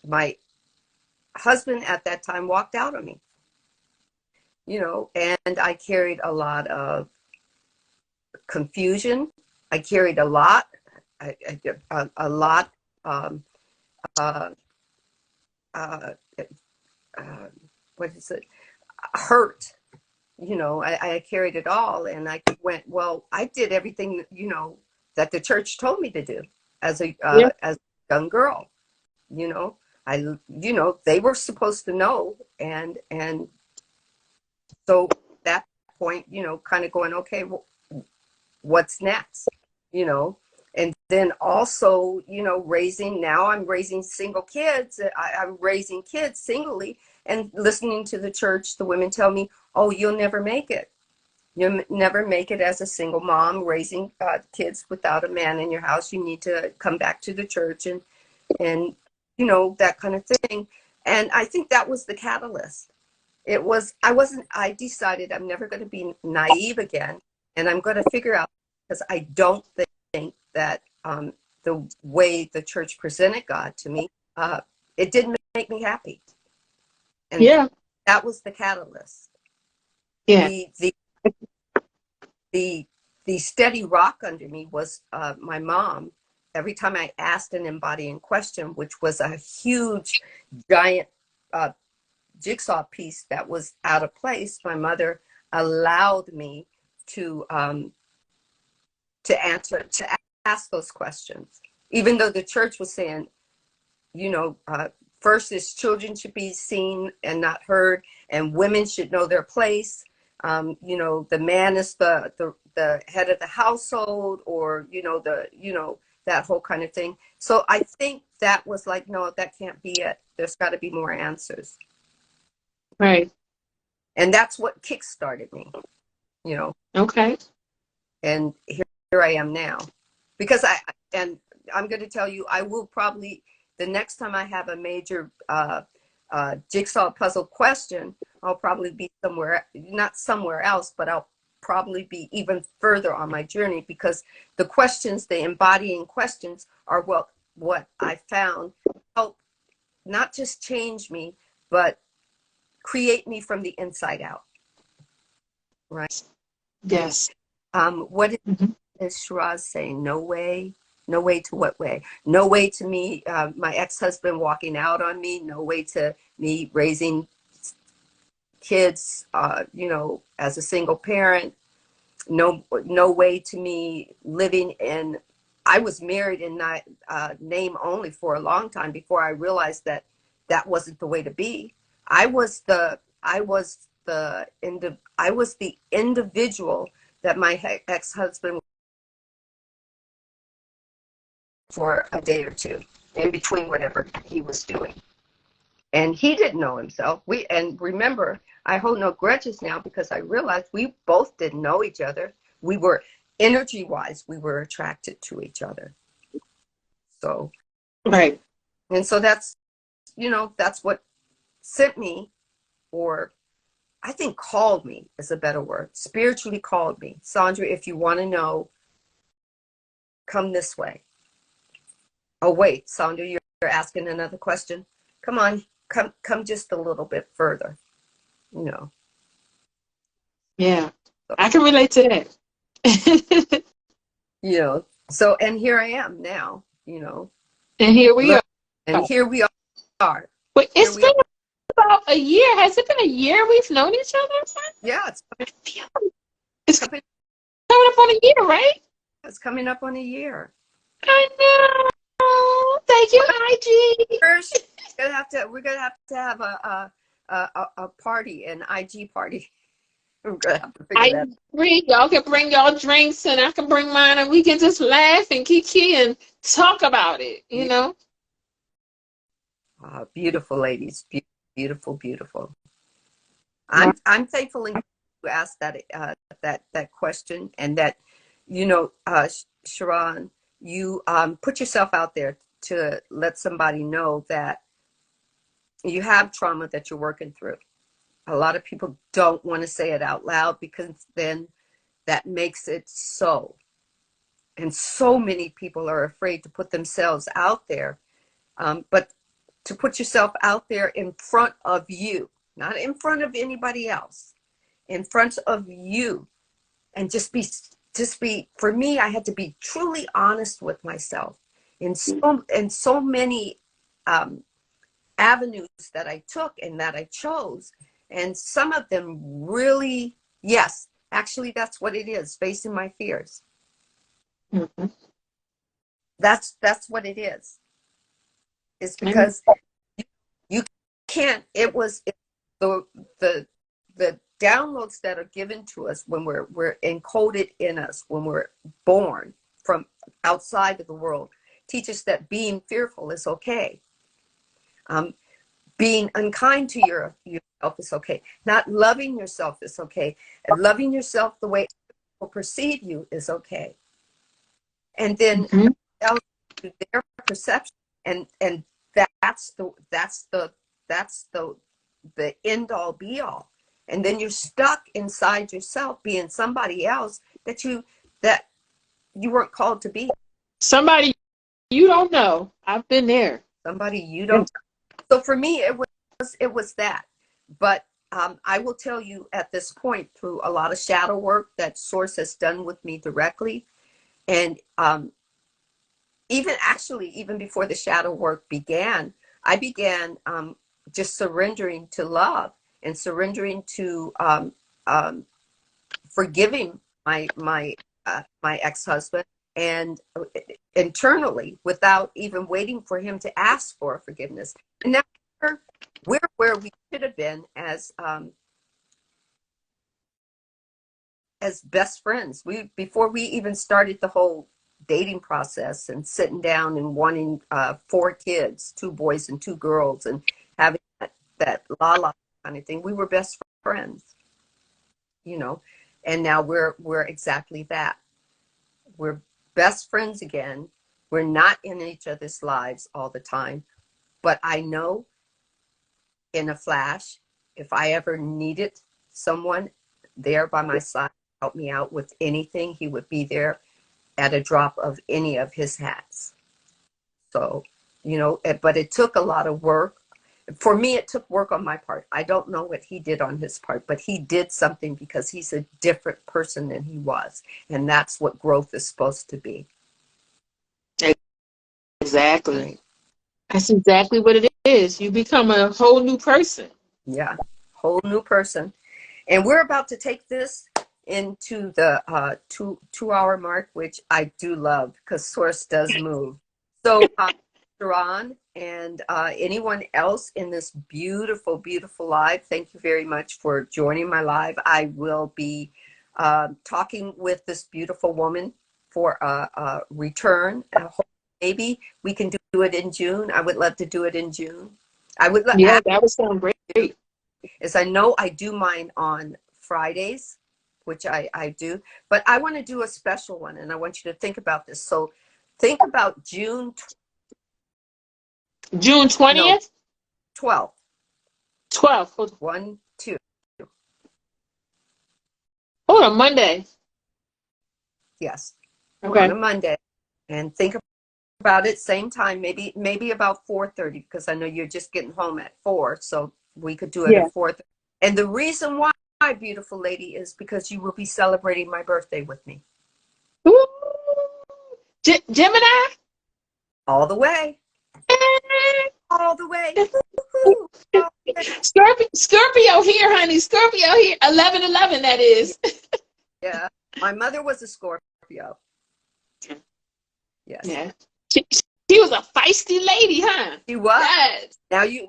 my husband at that time walked out on me, and I carried a lot of confusion. I carried a lot, a lot, uh, uh, what is it? Hurt. I carried it all, and I went, well, I did everything, that the church told me to do as a young girl. They were supposed to know, and so that point, kind of going, okay, well, what's next? And then also, I'm raising single kids. I'm raising kids singly, and listening to the church, the women tell me, oh, you'll never make it. You'll never make it as a single mom raising kids without a man in your house. You need to come back to the church and that kind of thing. And I think that was the catalyst. I decided I'm never going to be naive again, and I'm going to figure out, because I don't think that the way the church presented God to me, it didn't make me happy. And that was the catalyst. Yeah. The steady rock under me was my mom. Every time I asked an embodying question, which was a huge, giant jigsaw piece that was out of place, my mother allowed me to ask those questions, even though the church was saying, first is children should be seen and not heard, and women should know their place. The man is the head of the household, or that whole kind of thing. So I think that was like, no, that can't be it. There's got to be more answers. Right. And that's what kickstarted me, you know. Okay. And here I am now. Because I'm going to tell you, I will probably, the next time I have a major jigsaw puzzle question, I'll probably be somewhere, not somewhere else, but I'll probably be even further on my journey, because the questions, the embodying questions, are what I found help not just change me, but create me from the inside out. Right? Yes. What is Shiraz saying? No way. No way to what way? No way to me, my ex-husband walking out on me. No way to me raising kids, as a single parent. No way to me living in. I was married in name only for a long time before I realized that that wasn't the way to be. I was the individual that my ex-husband for a day or two in between whatever he was doing. And he didn't know himself. And remember, I hold no grudges now, because I realized we both didn't know each other. We were, energy-wise, we were attracted to each other. So, right. And so that's what sent me, or I think called me is a better word, spiritually called me. Sandra, if you want to know, come this way. Oh, wait, Sandra, you're asking another question? Come on, come just a little bit further, Yeah, I can relate to that. So, and here I am now, And here we are. And here we are. But it's been about a year. Has it been a year we've known each other? Yeah, it's coming up on a year, right? It's coming up on a year. I know. Thank you, IG. First, we're gonna have to have a party, an IG party. We're gonna have to figure that out. Y'all can bring y'all drinks, and I can bring mine, and we can just laugh and kiki and talk about it. You know. Beautiful ladies, beautiful, beautiful. I'm thankful you asked that question, and that Sharon, you put yourself out there to let somebody know that you have trauma that you're working through. A lot of people don't want to say it out loud, because then that makes it so. And so many people are afraid to put themselves out there. But to put yourself out there in front of you, not in front of anybody else, in front of you, and just be, for me, I had to be truly honest with myself in so many avenues that I took and that I chose. And some of them really, yes, actually, that's what it is, facing my fears. Mm-hmm. That's what it is. It's because you can't, it was the downloads that are given to us when we're encoded in us, when we're born from outside of the world, teach us that being fearful is okay. Being unkind to yourself is okay. Not loving yourself is okay. And loving yourself the way people perceive you is okay. And then their perception, and that's the end all be all. And then you're stuck inside yourself, being somebody else that you weren't called to be. Somebody you don't know. I've been there. Somebody you don't. So for me, it was that. But I will tell you at this point, through a lot of shadow work that Source has done with me directly, and even before the shadow work began, I began just surrendering to love and surrendering to forgiving my ex-husband, and internally, without even waiting for him to ask for forgiveness. And now we're where we should have been as best friends. Before we even started the whole dating process and sitting down and wanting 4 kids, 2 boys and 2 girls, and having that la la kind of thing. We were best friends, you know, and now we're exactly that. We're best friends again. We're not in each other's lives all the time, but I know in a flash, if I ever needed someone there by my side to help me out with anything, he would be there at a drop of any of his hats. So, you know, but it took a lot of work. For me, it took work on my part. I don't know what he did on his part, but he did something because he's a different person than he was. And that's what growth is supposed to be. Exactly. Right. That's exactly what it is. You become a whole new person. Yeah, whole new person. And we're about to take this into the 2 hour mark, which I do love because Source does move. So, Sharon and anyone else in this beautiful, beautiful live, thank you very much for joining my live. I will be talking with this beautiful woman for a return. Maybe we can do it in June. I would love to do it in June. I would love. Yeah, that would sound great. As I know I do mine on Fridays, which I do, but I want to do a special one, and I want you to think about this. So think about June 20th? No, 12th. 12th. 1, 2. Oh, a Monday. Yes. Okay. On a Monday. And think about it, same time, maybe about 4:30, because I know you're just getting home at 4, so we could do it at 4:30. And the reason why, beautiful lady, is because you will be celebrating my birthday with me. Ooh. Gemini? All the way. All the way. Scorpio here, honey. Scorpio here. 11/11, that is. Yeah. My mother was a Scorpio. Yes. Yeah. She was a feisty lady, huh? She was. Yes. Now you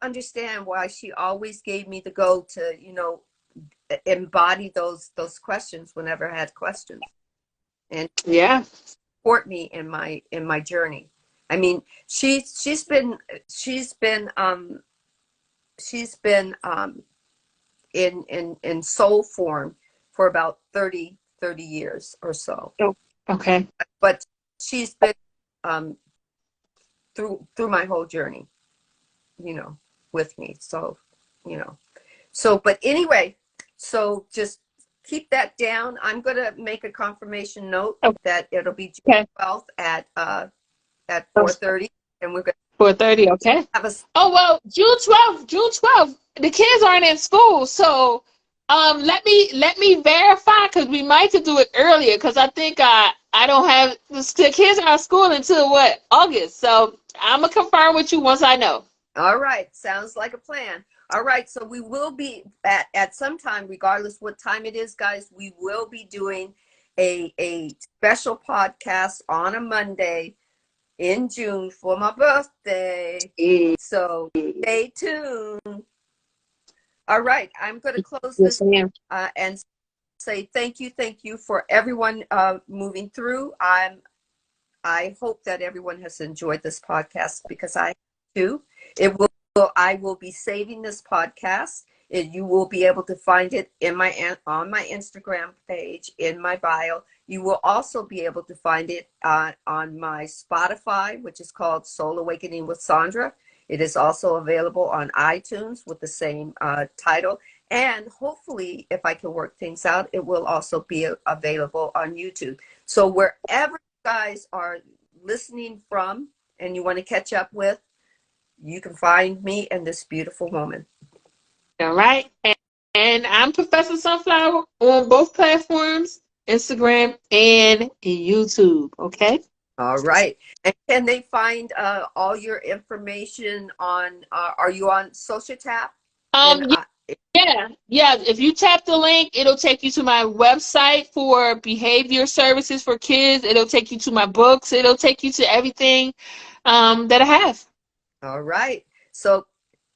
understand why she always gave me the go to, you know, embody those questions whenever I had questions. And yeah, support me in my journey. I mean, she's been in soul form for about 30 years or so. Oh, okay. But she's been through my whole journey, you know, with me. So, you know. So, but anyway, so just keep that down. I'm going to make a confirmation note that it'll be June 12th at 4:30, and we're going to 4:30, okay. Oh, well, June 12th, the kids aren't in school, so let me verify, because we might could do it earlier, because I think I don't have the kids are out of school until August, so I'm gonna confirm with you once I know. All right, sounds like a plan. All right, so we will be at some time, regardless what time it is, guys, we will be doing a special podcast on a Monday in June for my birthday. So stay tuned. All right, I'm going to close this and say thank you for everyone moving through. I hope that everyone has enjoyed this podcast, because I do. I will be saving this podcast. You will be able to find it on my Instagram page, in my bio. You will also be able to find it on my Spotify, which is called Soul Awakening with Sandra. It is also available on iTunes with the same title. And hopefully, if I can work things out, it will also be available on YouTube. So wherever you guys are listening from and you want to catch up with, you can find me and this beautiful woman. All right. And I'm Professor Sunflower on both platforms, Instagram and YouTube. Okay. All right. And can they find all your information on, are you on Social Tap? Yeah. If you tap the link, it'll take you to my website for behavior services for kids. It'll take you to my books. It'll take you to everything that I have. All right. So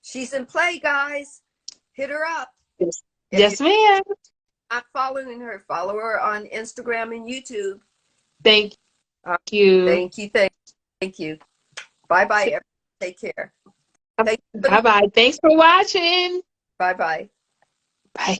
she's in play, guys. Hit her up. Yes, ma'am. Not following her, follow her on Instagram and YouTube. Thank Uh, you. thank you. Thank you. Bye bye. Take care. Thank you. Bye bye. Thanks for watching. Bye bye. Bye.